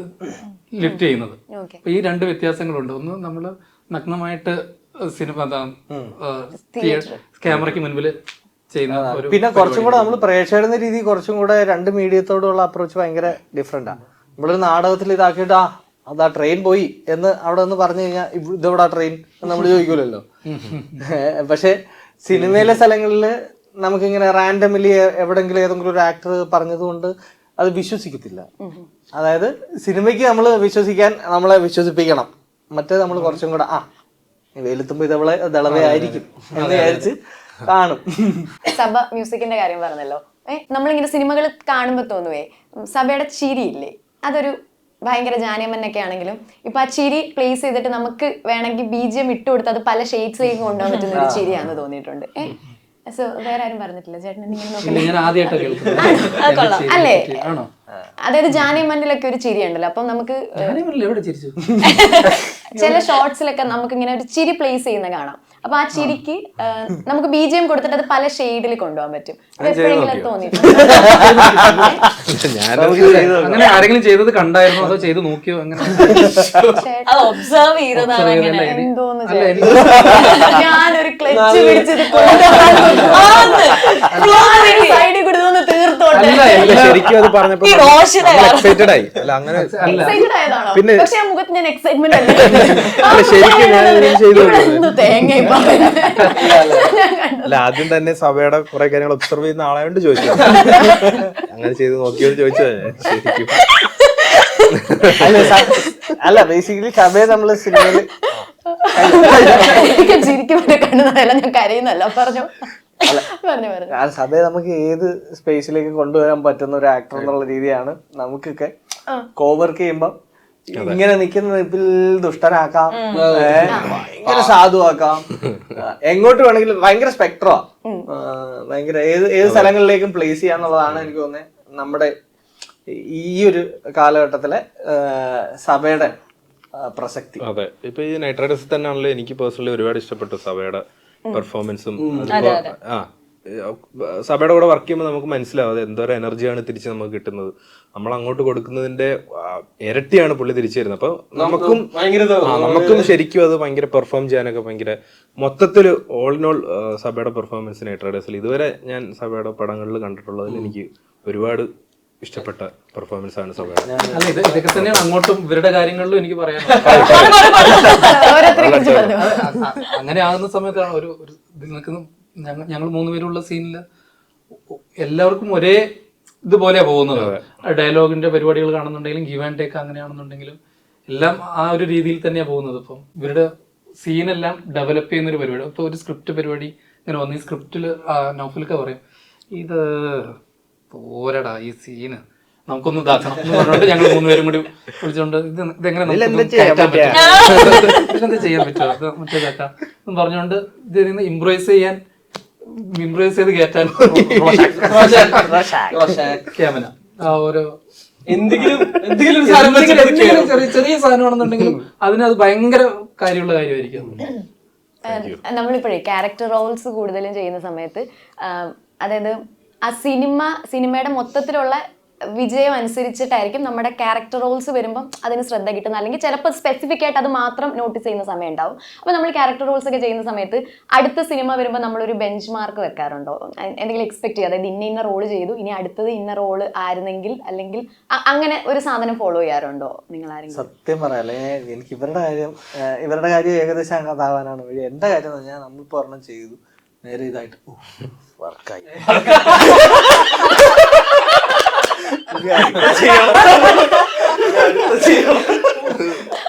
ലിഫ്റ്റ് ചെയ്യുന്നത്. അപ്പൊ ഈ രണ്ട് വ്യത്യാസങ്ങളുണ്ട്. ഒന്ന് നമ്മൾ നഗ്നമായിട്ട് സിനിമ ക്യാമറയ്ക്ക് മുൻപിൽ ചെയ്യുന്ന, പിന്നെ കുറച്ചും കൂടെ നമ്മൾ പ്രേക്ഷകരുടെ രീതി കുറച്ചും കൂടെ രണ്ട് മീഡിയത്തോടുള്ള അപ്രോച്ച് ഭയങ്കര ഡിഫറെന്റാ. നമ്മളൊരു നാടകത്തിൽ ഇതാക്കിയിട്ട് അതാ ട്രെയിൻ പോയി എന്ന് അവിടെ ഒന്ന് പറഞ്ഞു കഴിഞ്ഞാൽ ഇതെവിടാ ട്രെയിൻ എന്ന് നമ്മൾ ചോദിക്കൂലല്ലോ. പക്ഷെ സിനിമയിലെ സ്ഥലങ്ങളിൽ നമുക്കിങ്ങനെ റാൻഡമിലി എവിടെങ്കിലും ഏതെങ്കിലും ഒരു ആക്ടർ പറഞ്ഞതുകൊണ്ട് അത് വിശ്വസിക്കത്തില്ല. അതായത് സിനിമയ്ക്ക് നമ്മൾ നമ്മളെ വിശ്വസിപ്പിക്കണം. മറ്റേ നമ്മൾ കുറച്ചും കൂടെ വെയിലെത്തുമ്പോ ഇതവളെ ദളവയായിരിക്കും എന്ന് വിചാരിച്ച് കാണും. സഭ മ്യൂസിക്കിന്റെ കാര്യം പറഞ്ഞല്ലോ, നമ്മളിങ്ങനെ സിനിമകൾ കാണുമ്പോ തോന്നുവേ സഭയുടെ ചിരിയില്ലേ, അതൊരു ഭയങ്കര ജാനിയമ്മനൊക്കെ ആണെങ്കിലും ഇപ്പൊ ആ ചിരി പ്ലേസ് ചെയ്തിട്ട് നമുക്ക് വേണമെങ്കിൽ BGM ഇട്ട് കൊടുത്ത് അത് പല ഷെയ്ഡ്സിലേക്ക് കൊണ്ടുപോകാൻ പറ്റുന്ന ഒരു ചിരിയാണെന്ന് തോന്നിയിട്ടുണ്ട്. സോ വേറെ ആരും പറഞ്ഞിട്ടില്ല ചേട്ടൻ അല്ലേ? അതായത് ജാനിയമ്മനിലൊക്കെ ഒരു ചിരി ഉണ്ടല്ലോ, അപ്പം നമുക്ക് ചില ഷോർട്സിലൊക്കെ നമുക്ക് ഇങ്ങനെ ഒരു ചിരി പ്ലേസ് ചെയ്യുന്ന കാണാം. അപ്പൊ ആ ചിരിക്ക് നമുക്ക് BGM കൊടുത്തിട്ട് അത് പല ഷെയ്ഡിൽ കൊണ്ടുപോകാൻ പറ്റും. എപ്പോഴെങ്കിലും തോന്നിയിട്ടുണ്ട് അങ്ങനെ ആരെങ്കിലും ചെയ്തത് കണ്ടായിരുന്നോ അതോ ചെയ്ത് നോക്കിയോ? അങ്ങനെ ഒബ്സർവ് ചെയ്തതാണ്. എന്തോന്ന് ഞാനൊരു വെച്ച് പിടിച്ചത് സൈഡിൽ കൂടി ഇതൊന്ന് തീർത്തോട്ടെ. ശരിക്കും അത് പറഞ്ഞപ്പോ ഈ റോഷനെ എക്സൈറ്റഡ് ആയി. അല്ല അങ്ങനെ Excited ആയതാണോ? പിന്നെ- പക്ഷേ ആ മുഖത്ത് ഞാൻ എക്സൈറ്റ്മെന്റ് അല്ല ശരിക്കും ഞാൻ ഇത് ചെയ്തു തേങ്ങ അല്ല ആദ്യം തന്നെ സഭയുടെ കുറെ കാര്യങ്ങൾ ഒബ്സർവ് ചെയ്യുന്ന ആളായോണ്ട് ചോദിച്ചു. അങ്ങനെ ചെയ്ത് നോക്കിയത് ചോദിച്ചതാ ഞാൻ ശരിക്കും. അല്ല ബേസിക്കലി സഭയെ നമ്മള് സിനിമയില് ചിരിക്കുമ്പോൾ കണ്ണുന്നതല്ല, ഞാൻ കരയുന്നല്ല. പറഞ്ഞു പറഞ്ഞു പറഞ്ഞു. ആ സഭയെ നമുക്ക് ഏത് സ്പേസിലേക്ക് കൊണ്ടുവരാൻ പറ്റുന്ന ഒരു ആക്ടർ എന്നുള്ള രീതിയാണ് നമുക്കൊക്കെ കോവർക്ക് ചെയ്യുമ്പോ ഇങ്ങനെ നിൽക്കുന്ന നിപ്പിൽ ദുഷ്ടനാക്കാം, ഭയങ്കര സാധുവാക്കാം, എങ്ങോട്ട് വേണമെങ്കിലും ഭയങ്കര സ്പെക്ട്രോ ഭയങ്കര ഏത് സ്ഥലങ്ങളിലേക്കും പ്ലേസ് ചെയ്യാന്നുള്ളതാണ് എനിക്ക് തോന്നുന്നത് നമ്മുടെ ഈ ഒരു കാലഘട്ടത്തിലെ സഭയുടെ പ്രസക്തി. അതെ, ഇപ്പൊ ഈ നൈറ്റ് റൈഡേഴ്സിൽ തന്നെ ആണല്ലോ എനിക്ക് പേഴ്സണലി ഒരുപാട് ഇഷ്ടപ്പെട്ടു സഭയുടെ പെർഫോമൻസും. സഭയുടെ കൂടെ വർക്ക് ചെയ്യുമ്പോൾ നമുക്ക് മനസ്സിലാവും അത് എന്തോരം എനർജിയാണ് തിരിച്ച് നമുക്ക് കിട്ടുന്നത്. നമ്മൾ അങ്ങോട്ട് കൊടുക്കുന്നതിന്റെ ഇരട്ടിയാണ് പുള്ളി തിരിച്ചു തരുന്നത്. അപ്പൊ നമുക്കും ശരിക്കും അത് ഭയങ്കര പെർഫോം ചെയ്യാനൊക്കെ ഭയങ്കര മൊത്തത്തിൽ ഓൾ ഇൻ ഓൾ സഭയുടെ പെർഫോമൻസ് നൈറ്റ് റൈഡേഴ്സിൽ ഇതുവരെ ഞാൻ സഭയുടെ പടങ്ങളിൽ കണ്ടിട്ടുള്ളതിൽ എനിക്ക് ഒരുപാട് ഇഷ്ടപ്പെട്ട പെർഫോമൻസ് ആണ് സഭയുടെ. അല്ല ഇതൊക്കെ തന്നെയാണ് അങ്ങോട്ടും ഇവരുടെ കാര്യങ്ങളിലും എനിക്ക് പറയാൻ. അങ്ങനെ ആകുന്ന സമയത്താണ് ഒരു ഇതിൽ നിൽക്കുന്ന ഞങ്ങൾ 3 പേരുള്ള സീനിൽ എല്ലാവർക്കും ഒരേ ഇതുപോലെയാ പോകുന്നത്. ഡയലോഗിന്റെ പരിപാടികൾ കാണുന്നുണ്ടെങ്കിലും ഗീവ് ആൻഡ് ടേക്ക് അങ്ങനെയാണെന്നുണ്ടെങ്കിലും എല്ലാം ആ ഒരു രീതിയിൽ തന്നെയാണ് പോകുന്നത്. ഇപ്പം ഇവരുടെ സീനെല്ലാം ഡെവലപ്പ് ചെയ്യുന്നൊരു പരിപാടി. ഇപ്പോൾ ഒരു സ്ക്രിപ്റ്റ് പരിപാടി ഇങ്ങനെ വന്നു. ഈ സ്ക്രിപ്റ്റിൽ നൗഫലൊക്കെ പറയും ഇത് പോരടാ ഈ സീന് നമുക്കൊന്ന് ഇതാക്കണം എന്ന് പറഞ്ഞുകൊണ്ട് ഞങ്ങൾ 3 പേരും കൂടി വിളിച്ചോണ്ട് ഇതെങ്ങനെ ഇതിലെന്താ ചെയ്യാൻ പറ്റുമോ മറ്റേതാക്കാം എന്ന് പറഞ്ഞുകൊണ്ട് ഇതിൽ ഇംപ്രൂവൈസ് ചെയ്ത് കയറ്റാൻ ക്യാമറ ആ ഓരോ എന്തെങ്കിലും ചെറിയ സാധനമാണെന്നുണ്ടെങ്കിലും അതിനത് ഭയങ്കര കാര്യമുള്ള കാര്യമായിരിക്കും. നമ്മളിപ്പോഴേ ക്യാരക്ടർ റോൾസ് കൂടുതലും ചെയ്യുന്ന സമയത്ത് അതായത് ആ സിനിമയുടെ മൊത്തത്തിലുള്ള വിജയം അനുസരിച്ചിട്ടായിരിക്കും നമ്മുടെ ക്യാരക്ടർ റോൾസ് വരുമ്പം അതിന് ശ്രദ്ധ കിട്ടുന്നത്. അല്ലെങ്കിൽ ചിലപ്പോൾ സ്പെസിഫിക് ആയിട്ട് അത് മാത്രം നോട്ടീസ് ചെയ്യുന്ന സമയം ഉണ്ടാവും. അപ്പോൾ നമ്മൾ ക്യാരക്ടർ റോൾസ് ഒക്കെ ചെയ്യുന്ന സമയത്ത് അടുത്ത സിനിമ വരുമ്പോൾ നമ്മളൊരു ബെഞ്ച് മാർക്ക് വെക്കാറുണ്ടോ? എന്തെങ്കിലും എക്സ്പെക്ട് ചെയ്യുക, അതായത് ഇന്ന റോള് ചെയ്തു, ഇനി അടുത്തത് ഇന്ന റോള് ആയിരുന്നെങ്കിൽ, അല്ലെങ്കിൽ അങ്ങനെ ഒരു സാധനം ഫോളോ ചെയ്യാറുണ്ടോ നിങ്ങൾ ആരെങ്കിലും? സത്യം പറയാല്ലേ, എനിക്ക് ഇവരുടെ കാര്യം ഏകദേശം അതാവാനാണ് വഴി. എന്റെ കാര്യം എന്ന് പറഞ്ഞാൽ നമ്മളിപ്പോ ഒരെണ്ണം ചെയ്തു, നേരെ ഇതായിട്ട് വർക്കായി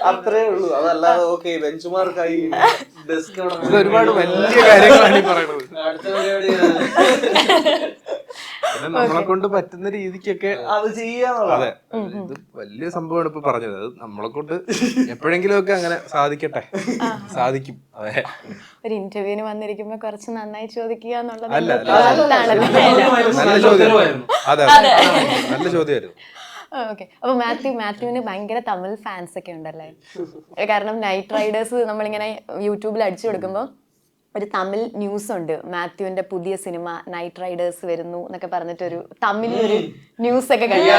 അത്രേ ഉള്ളൂ. അതല്ലാതെ ഓക്കെ ബെഞ്ച് മാർക്കായി ഡെസ്ക് ഒരുപാട് വലിയ കാര്യങ്ങളാണ് ഈ പറയുന്നത്. നമ്മളെ കൊണ്ട് പറ്റുന്ന രീതിക്കൊക്കെ അത് ചെയ്യാന്നുള്ളത്. അതെ, ഇത് വലിയ സംഭവമാണ് ഇപ്പൊ പറഞ്ഞത്. അത് നമ്മളെ കൊണ്ട് എപ്പോഴെങ്കിലും ഒക്കെ അങ്ങനെ സാധിക്കട്ടെ, സാധിക്കും. അതെ, ഒരു ഇന്റർവ്യൂവിന് വന്നിരിക്കുമ്പോ കുറച്ച് നന്നായി ചോദിക്കുക എന്നുള്ളത് നല്ല ചോദ്യമായിരുന്നു. അതെ, നല്ല ചോദ്യമായിരുന്നു. ഓക്കെ. അപ്പൊ മാത്യുവിന് ഭയങ്കര തമിഴ് ഫാൻസ് ഒക്കെ ഉണ്ടല്ലേ? കാരണം നൈറ്റ് റൈഡേഴ്സ് നമ്മളിങ്ങനെ യൂട്യൂബിൽ അടിച്ചു കൊടുക്കുമ്പോൾ ഒരു തമിഴ് ന്യൂസ് ഉണ്ട്, മാത്യുവിന്റെ പുതിയ സിനിമ നൈറ്റ് റൈഡേഴ്സ് വരുന്നു എന്നൊക്കെ പറഞ്ഞിട്ടൊരു തമിഴിലൊരു ന്യൂസ് ഒക്കെ കണ്ടു.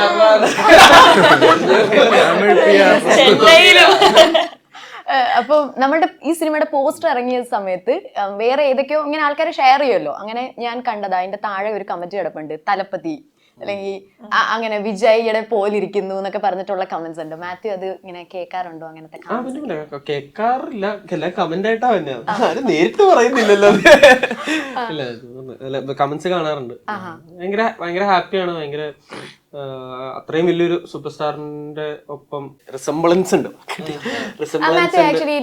അപ്പോൾ നമ്മുടെ ഈ സിനിമയുടെ പോസ്റ്റർ ഇറങ്ങിയ സമയത്ത് വേറെ ഏതൊക്കെയോ ഇങ്ങനെ ആൾക്കാർ ഷെയർ ചെയ്യുമല്ലോ, അങ്ങനെ ഞാൻ കണ്ടത് അതിന്റെ താഴെ ഒരു കമന്റ് കിടപ്പുണ്ട്, തലപ്പതി അല്ലെങ്കിൽ അങ്ങനെ വിജയുടെ പോലിരിക്കുന്നു എന്നൊക്കെ പറഞ്ഞിട്ടുള്ള കമന്റ്സ് ഉണ്ട്. മാത്യു അത് ഇങ്ങനെ കേൾക്കാറുണ്ടോ? അങ്ങനത്തെ കേൾക്കാറില്ല, കമന്റ് ആയിട്ടാ നേരിട്ട് പറയുന്നില്ലല്ലോ. കമന്റ്സ് കാണാറുണ്ട്. ഭയങ്കര ഹാപ്പിയാണ്. ഭയങ്കര അത്രയും വലിയൊരു സൂപ്പർ ഒപ്പം റിസംബ്ലൻസ് ഉണ്ട്. ആക്ച്വലി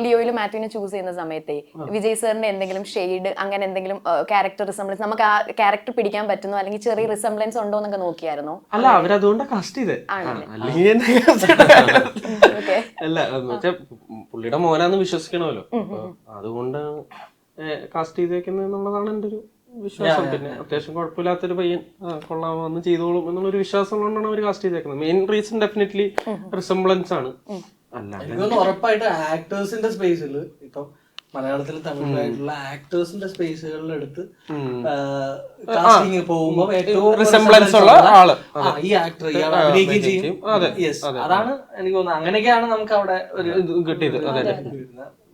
ലിയോയിൽ മാത്യുവിനെ ചൂസ് ചെയ്യുന്ന സമയത്തെ വിജയ് സാറിന്റെ എന്തെങ്കിലും ഷെയ്ഡ് അങ്ങനെ എന്തെങ്കിലും ക്യാരക്ടർ റിസംബ്ലൻസ് നമുക്ക് ആ ക്യാരക്ടർ പിടിക്കാൻ പറ്റുന്നു അല്ലെങ്കിൽ ചെറിയ റിസംബ്ലൻസ് ഉണ്ടോ എന്നൊക്കെ നോക്കിയായിരുന്നോ? അല്ല, അവരതുകൊണ്ട് കാസ്റ്റ് ചെയ്തേ. അല്ല, പുള്ളിയുടെ മോനാന്ന് വിശ്വസിക്കണമല്ലോ, അതുകൊണ്ടാണ് കാസ്റ്റ് ചെയ്തേക്കുന്നത് എന്നുള്ളതാണ് എൻ്റെ ഒരു വിശ്വാസം. പിന്നെ അത്യാവശ്യം കുഴപ്പമില്ലാത്തൊരു പയ്യൻ, കൊള്ളാമെന്ന് ചെയ്തോളും എന്നുള്ളൊരു വിശ്വാസം കൊണ്ടാണ് അവർ കാസ്റ്റ് ചെയ്തേക്കുന്നത്. മെയിൻ റീസൺ ഡെഫിനറ്റ്ലി റിസംബ്ലൻസ് ആണ്. ഉറപ്പായിട്ട് ആക്ടേഴ്സിന്റെ സ്പേസിൽ ഇപ്പം മലയാളത്തിലും തമിഴിലായിട്ടുള്ള ആക്ടേഴ്സിന്റെ സ്പേസുകളിലെടുത്ത് കാസ്റ്റിംഗ് പോകുമ്പോ ഏറ്റവും റിസംബ്ലൻസ് ഉള്ള ആള് ഈ ആക്ടർ ഇയാൾ അഭിനയിക്കുകയും ചെയ്യും. യെസ്, അതാണ് എനിക്ക് തോന്നുന്നത്. അങ്ങനെയൊക്കെയാണ് നമുക്ക് അവിടെ ഒരു ഇത് കിട്ടിയത്. അതെ,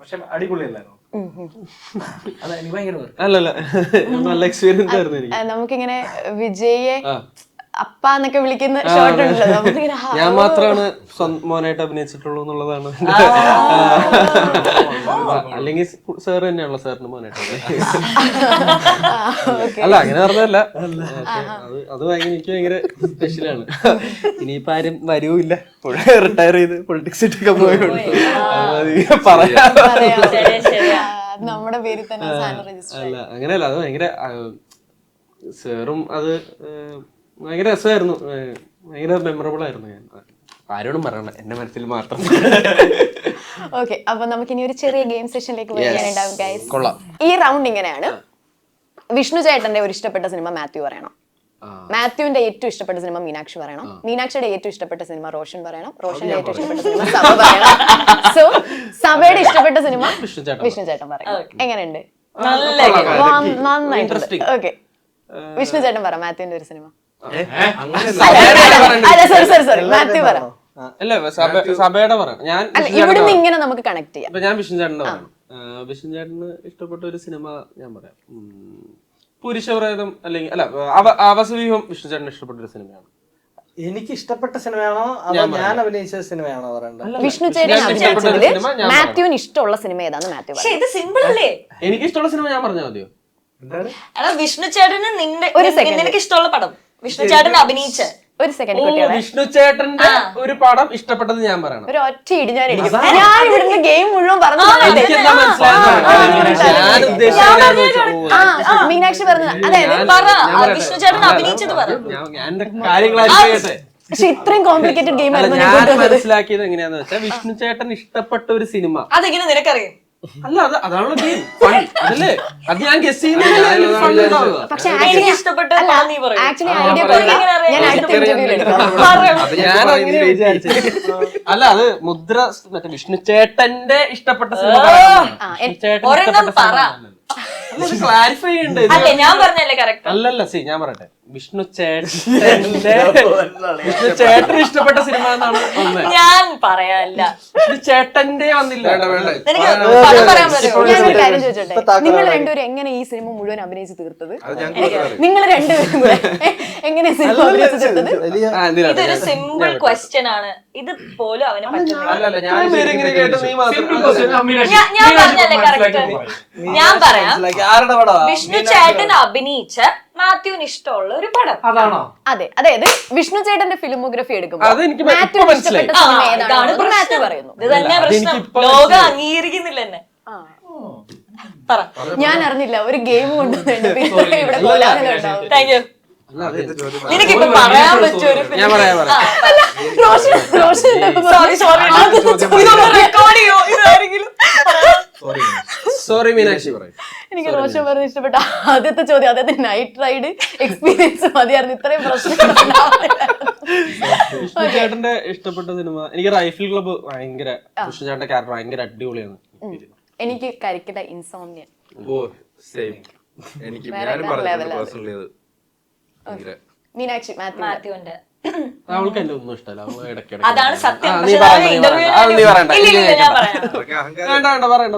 പക്ഷെ അടിപൊളിയല്ലായിരുന്നു. അതെ, എനിക്ക് ഭയങ്കര അല്ലല്ല നല്ല എക്സ്പീരിയൻസ് ആയിരുന്നു എനിക്ക്. നമുക്കിങ്ങനെ വിജയെ അപ്പ എന്നൊക്കെ വിളിക്കുന്ന ഷോട്ട് ഉണ്ടല്ലോ, നമുക്കിങ്ങനെ ഞാൻ മാത്രമാണ് മോനായിട്ട് അഭിനയിച്ചിട്ടുള്ളൂ എന്നുള്ളതാണ്. അല്ലെങ്കിൽ സാർ തന്നെയാണല്ലോ സാറിന് മോനായിട്ട്. അല്ല അങ്ങനെ പറഞ്ഞല്ല, അത് ഭയങ്കര എനിക്ക് ഭയങ്കര സ്പെഷ്യലാണ്. ഇനിയിപ്പോ ആരും വരൂല്ല, റിട്ടയർ ചെയ്ത് പൊളിറ്റിക്സ് ഒക്കെ പോയോണ്ട് പറയാം. നമ്മുടെ പേരിൽ തന്നെ രജിസ്റ്റർ. അല്ല അങ്ങനെയല്ല, അത് ഭയങ്കര സാറും അത് ഭയങ്കര രസമായിരുന്നു, ഭയങ്കര മെമ്മറബിൾ ആയിരുന്നു. ഞാൻ ആരോടും പറയണ്ട, എന്റെ മനസ്സിൽ മാത്രം. ഓക്കെ, അപ്പൊ നമുക്ക് ഇനി ഒരു ചെറിയ ഗെയിം സെഷനിലേക്ക് വരാനുണ്ടാവും ഗൈസ്. കൊള്ളാം. ഈ റൗണ്ട് ഇങ്ങനെയാണ്. വിഷ്ണു ചേട്ടന്റെ ഒരു ഇഷ്ടപ്പെട്ട സിനിമ മാത്യു പറയണം, മാത്യുവിന്റെ ഏറ്റവും ഇഷ്ടപ്പെട്ട സിനിമ മീനാക്ഷി പറയണം, മീനാക്ഷിയുടെ ഏറ്റവും ഇഷ്ടപ്പെട്ട സിനിമ റോഷൻ പറയണം, റോഷന്റെ ഏറ്റവും ഇഷ്ടപ്പെട്ട സിനിമ സഭ പറയണം. സോ സഭയുടെ ഇഷ്ടപ്പെട്ട സിനിമ വിഷ്ണു ചേട്ടൻ പറയണം. എങ്ങനെയുണ്ട്? നന്നായിട്ട്. ഓക്കെ, വിഷ്ണു ചേട്ടൻ പറ മാത്യുവിന്റെ ഒരു സിനിമ. സോറി മാത്യു പറ. അല്ല സഭയുടെ പറയാം. ഞാൻ ഇവിടുന്ന് ഇങ്ങനെ നമുക്ക് കണക്ട് ചെയ്യാം. ഞാൻ വിഷ്ണു ചേട്ടന്റെ പറയാം. വിഷ്ണു ചേട്ടന് ഇഷ്ടപ്പെട്ട ഒരു സിനിമ ഞാൻ പറയാം, പുരുഷപ്രേതം. അല്ലെങ്കിൽ അല്ല ആവാസവ്യൂഹം വിഷ്ണു ചേട്ടന് ഇഷ്ടപ്പെട്ട ഒരു സിനിമയാണ്. എനിക്ക് ഇഷ്ടപ്പെട്ട സിനിമയാണോ അതോ ഞാൻ അഭിനയിച്ച സിനിമയാണോ പറയണ്ടത്? വിഷ്ണു ചേട്ടൻ അഭിനയിച്ചതില് മാത്യുവിന് ഇഷ്ടമുള്ള സിനിമ ഏതാന്ന് മാത്യു പറ. ഇത് സിമ്പിൾ അല്ലേ? എനിക്ക് ഇഷ്ടമുള്ള സിനിമ ഞാൻ പറഞ്ഞാൽ മതിയോ? അല്ല, വിഷ്ണു ചേട്ടന് നിനക്ക് ഇഷ്ടമുള്ള പടം, വിഷ്ണു ചേട്ടൻ അഭിനയിച്ച ഒരു സെക്കൻഡ് കുട്ടികളെ, വിഷ്ണു ചേട്ടന്റെ ഒരു പടം ഇഷ്ടപ്പെട്ടത് ഞാൻ പറയണം. ഒരു ഒറ്റ ഇടി ഞാൻ ഇവിടുന്ന് ഗെയിം മുഴുവൻ പറഞ്ഞു. മീനാക്ഷി പറഞ്ഞത് അതായത് വിഷ്ണു ചേട്ടൻ അഭിനയിച്ചത് പറ. പക്ഷെ ഇത്രയും കോംപ്ലിക്കേറ്റഡ് ഗെയിം ആയിരുന്നു ഞാൻ മനസ്സിലാക്കിയത് എങ്ങനെയാന്ന് വെച്ചാൽ, വിഷ്ണു ചേട്ടൻ ഇഷ്ടപ്പെട്ട ഒരു സിനിമ. അതെങ്ങനെ നിനക്കറിയാം? അല്ല അതാണല്ലോ ഗെയിം, അതല്ലേ അത് ഞാൻ ഗസ് ചെയ്യുന്നത്. പക്ഷെ ഇഷ്ടപ്പെട്ട ആക്ച്വലി ഐഡിയ ഞാൻ അടുത്ത ഇന്റർവ്യൂവിൽ അല്ല അത് മുദ്ര മറ്റേ വിഷ്ണു ചേട്ടന്റെ ഇഷ്ടപ്പെട്ട സിനിമ. ക്ലാരിഫൈ ചെയ്യണ്ടേ? ഞാൻ പറഞ്ഞല്ലേ കറക്റ്റ്? അല്ലല്ല ഞാൻ പറയട്ടെ, വിഷ്ണു ചേട്ടന്റെ ഇഷ്ടപ്പെട്ട സിനിമ എന്നാണ് വന്നത്. ഞാൻ പറയാല്ല, വിഷ്ണു ചേട്ടന്റെ വന്നില്ല. ഞാനൊരു കാര്യം ചോദിച്ചോട്ടെ, നിങ്ങൾ രണ്ടുപേരും എങ്ങനെ ഈ സിനിമ മുഴുവൻ അഭിനയിച്ച് തീർത്തത്? നിങ്ങൾ രണ്ടുപേരും കൂടെ എങ്ങനെ സിനിമ അഭിനയിച്ച് തീർത്തത്? ഇതൊരു സിമ്പിൾ ക്വസ്റ്റ്യൻ ആണ്, ഇത് പോലും അവന് പറ്റുന്നില്ല. ഞാൻ പറഞ്ഞല്ലേ കറക്റ്റ്? ഞാൻ പറയാം, വിഷ്ണു ചേട്ടൻ അഭിനയിച്ച മാത്യുവിന് ഇഷ്ടമുള്ള ഒരു പടം അതാണോ? അതെ, അതായത് വിഷ്ണു ചേട്ടന്റെ ഫിലിമോഗ്രഫി എടുക്കുമ്പോൾ അതെനിക്ക് മാത്യുവിന് ഇഷ്ടപ്പെട്ട സിനിമ ഏതാണ്? മാത്യു പറയുന്നു. ഇത് തന്നെ പ്രശ്നം, ലോകം അംഗീകരിക്കുന്നില്ല എന്നെ. പറ. ഞാൻ അറിഞ്ഞില്ല ഒരു ഗെയിം കൊണ്ടുവന്നിട്ടുണ്ട് ഇവിടെ കൊല്ലാനുണ്ടാവും. Thank you. നിനക്കിപ്പോ പറയാൻ പറ്റൊരു ഞാൻ പറയാം. സോറി മീനാക്ഷി. എനിക്ക് റോഷൻ പറഞ്ഞ് ഇഷ്ടപ്പെട്ട ആദ്യത്തെ ചോദ്യം, അതായത് നൈറ്റ് റൈഡ് എക്സ്പീരിയൻസ് മതിയായിരുന്നു, ഇത്രയും പ്രശ്നം. വിഷ്ണു ചേട്ടന്റെ ഇഷ്ടപ്പെട്ട സിനിമ എനിക്ക് റൈഫിൾ ക്ലബ്ബ്. ഭയങ്കര വിഷ്ണു ചേട്ടന്റെ ക്യാരക്ടർ ഭയങ്കര അടിപൊളിയാണ്. എനിക്ക് കരിക്കട ഇൻസോംനിയ. മീനാക്ഷി മാത്യുവിന്റെ അവൾക്ക് എന്റെ ഒന്നും ഇഷ്ടമല്ല. അവൾ ഇടയ്ക്കിടയ്ക്ക് അതാണ് സത്യം.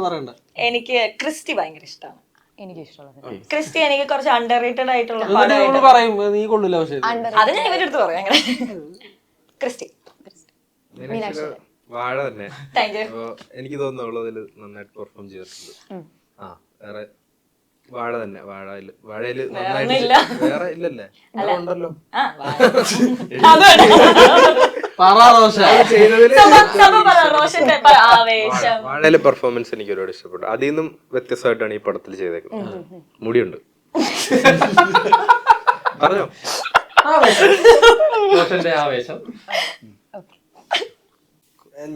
പറയണ്ട. എനിക്ക് ക്രിസ്റ്റി ഭയങ്കര ഇഷ്ടമാണ്. എനിക്ക് ഇഷ്ടമുള്ളത് ക്രിസ്റ്റി എനിക്ക് കുറച്ച് അണ്ടർ റേറ്റഡ് ആയിട്ടുള്ള പറയും, നീ കൊള്ളില്ല. പക്ഷേ അത് ഞാൻ ഇവരുടെ അടുത്ത് പറയാം. അങ്ങനെ ക്രിസ്റ്റി. വാഴ തന്നെ. Thank you. എനിക്ക് തോന്നുന്നുള്ളതിൽ നന്നായിട്ട് പെർഫോം ചെയ്തിട്ടുണ്ട്. വേറെ വാഴ തന്നെ. വാഴയില് നന്നായിട്ട് വേറെ ഇല്ലല്ലേ? ഉണ്ടല്ലോ. വാഴയിലെ പെർഫോമൻസ് എനിക്ക് ഒരുപാട് ഇഷ്ടപ്പെട്ടു. അതിൽ നിന്നും വ്യത്യസ്തമായിട്ടാണ് ഈ പടത്തിൽ ചെയ്തേക്കുന്നത്. മുടിയുണ്ട്. പറഞ്ഞോ. ആവേശം.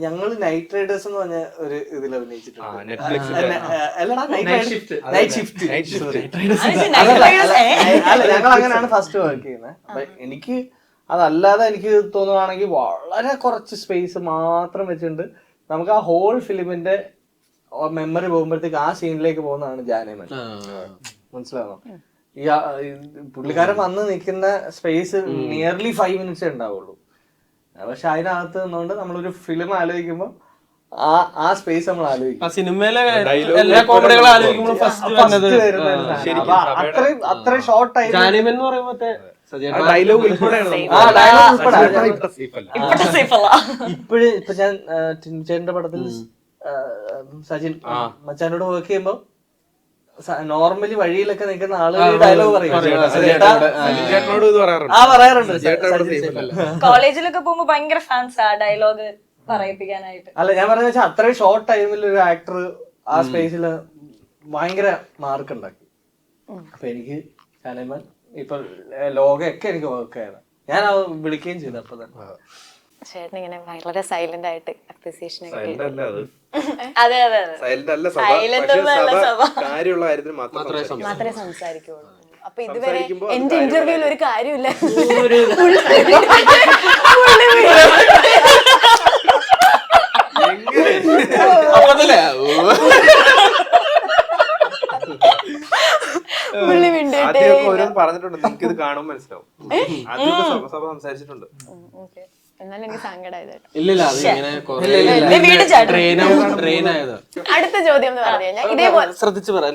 ഞങ്ങൾ നൈറ്റ് റൈഡേഴ്സ് എന്ന് പറഞ്ഞ ഒരു ഇതിൽ അഭിനയിച്ചിട്ടുണ്ട്. ഞങ്ങൾ അങ്ങനെയാണ് ഫസ്റ്റ് വർക്ക് ചെയ്യുന്നത്. അപ്പൊ എനിക്ക് അതല്ലാതെ എനിക്ക് തോന്നുകയാണെങ്കിൽ വളരെ കുറച്ച് സ്പേസ് മാത്രം വെച്ചിട്ടുണ്ട് നമുക്ക് ആ ഹോൾ ഫിലിമിന്റെ മെമ്മറി പോകുമ്പോഴത്തേക്ക് ആ സീനിലേക്ക് പോകുന്നതാണ് ജാനേമൻ. മനസ്സിലാണോ? ഈ പുള്ളിക്കാരൻ വന്ന് നിൽക്കുന്ന സ്പേസ് നിയർലി 5 minutes ഉണ്ടാവുള്ളൂ. പക്ഷെ അതിനകത്ത് നിന്നുകൊണ്ട് നമ്മളൊരു ഫിലിം ആലോചിക്കുമ്പോ ആ സ്പേസ് നമ്മൾ ആലോചിക്കും. സിനിമയിലെ എല്ലാ കോമഡികളും ആലോചിക്കുമ്പോൾ അത്രയും ഷോർട്ട് ടൈം ജാനിമൻ എന്ന് പറയുമ്പോ ഡയലോഗ് ഉൾപ്പെടെയാണ് ഇപ്പൊ ഞാൻ ടിൻചേട്ടന്റെ പടത്തിൽ സജിൻ മച്ചാനോട് വർക്ക് ചെയ്യുമ്പോ നോർമലി വഴിയിലൊക്കെ നിൽക്കുന്ന ആളുകൾ ഡയലോഗ് പറയും. കോളേജിലൊക്കെ പോകുമ്പോ ഭയങ്കര ഫാൻസ് ആ ഡയലോഗ് പറയിപ്പിക്കാനായിട്ട്. അല്ല ഞാൻ പറഞ്ഞ വെച്ചാൽ അത്രയും ഷോർട്ട് ടൈമിൽ ഒരു ആക്ടർ ആ സ്പേസിൽ ഭയങ്കര മാർക്ക് ഉണ്ടാക്കി. അപ്പൊ എനിക്ക് ജാനേമൻ ഇപ്പൊ ലോകമൊക്കെ എനിക്ക് വർക്ക് ആയത് ഞാൻ വിളിക്കുകയും ചെയ്തു. അപ്പൊ തന്നെ ചേട്ടൻ ഇങ്ങനെ വളരെ സൈലന്റ് ആയിട്ട് അപ്രിസിയേഷൻ ഒക്കെ അതെ അതെ അതെ കാര്യമുള്ള കാര്യത്തിൽ മാത്രമേ സംസാരിക്കുള്ളൂ. അപ്പൊ ഇതുവരെ എന്റെ ഇന്റർവ്യൂവിൽ ഒരു കാര്യമില്ല. പറഞ്ഞിട്ടുണ്ട്, നിങ്ങൾക്ക് ഇത് കാണുമ്പോൾ മനസ്സിലാവും. സഭ സംസാരിച്ചിട്ടുണ്ട്. എന്നാലും എനിക്ക് സങ്കടമായത്. അടുത്ത ചോദ്യം എന്ന് പറഞ്ഞു കഴിഞ്ഞാൽ ഇതേപോലെ ശ്രദ്ധിച്ചു പറയാം.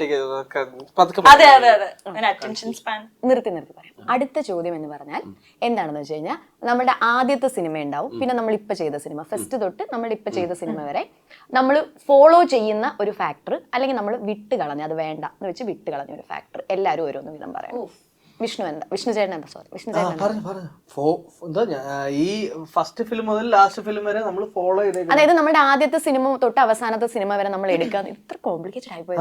നിർത്തി പറയാം. അടുത്ത ചോദ്യം എന്ന് പറഞ്ഞാൽ എന്താണെന്ന് വെച്ച് കഴിഞ്ഞാൽ നമ്മുടെ ആദ്യത്തെ സിനിമ ഉണ്ടാവും, പിന്നെ നമ്മൾ ഇപ്പൊ ചെയ്ത സിനിമ, ഫസ്റ്റ് തൊട്ട് നമ്മൾ ഇപ്പൊ ചെയ്ത സിനിമ വരെ നമ്മൾ ഫോളോ ചെയ്യുന്ന ഒരു ഫാക്ടർ, അല്ലെങ്കിൽ നമ്മൾ വിട്ട് കളഞ്ഞ, അത് വേണ്ട എന്ന് വെച്ച് വിട്ട് കളഞ്ഞ ഒരു ഫാക്ടർ എല്ലാവരും ഓരോന്ന് വിധം പറയാം. വിഷ്ണു ചേട്ടൻ എന്താ? സോറി, വിഷ്ണു ചേട്ടൻ ഈ ഫസ്റ്റ് ഫിലിം മുതൽ ലാസ്റ്റ് ഫിലിം വരെ നമ്മൾ ഫോളോ ചെയ്ത്, അതായത് നമ്മുടെ ആദ്യത്തെ സിനിമ തൊട്ട് അവസാനത്തെ സിനിമ വരെ നമ്മൾ എടുക്കുക. ഇത്ര കോംപ്ലിക്കേറ്റഡ് ആയിപ്പോയി.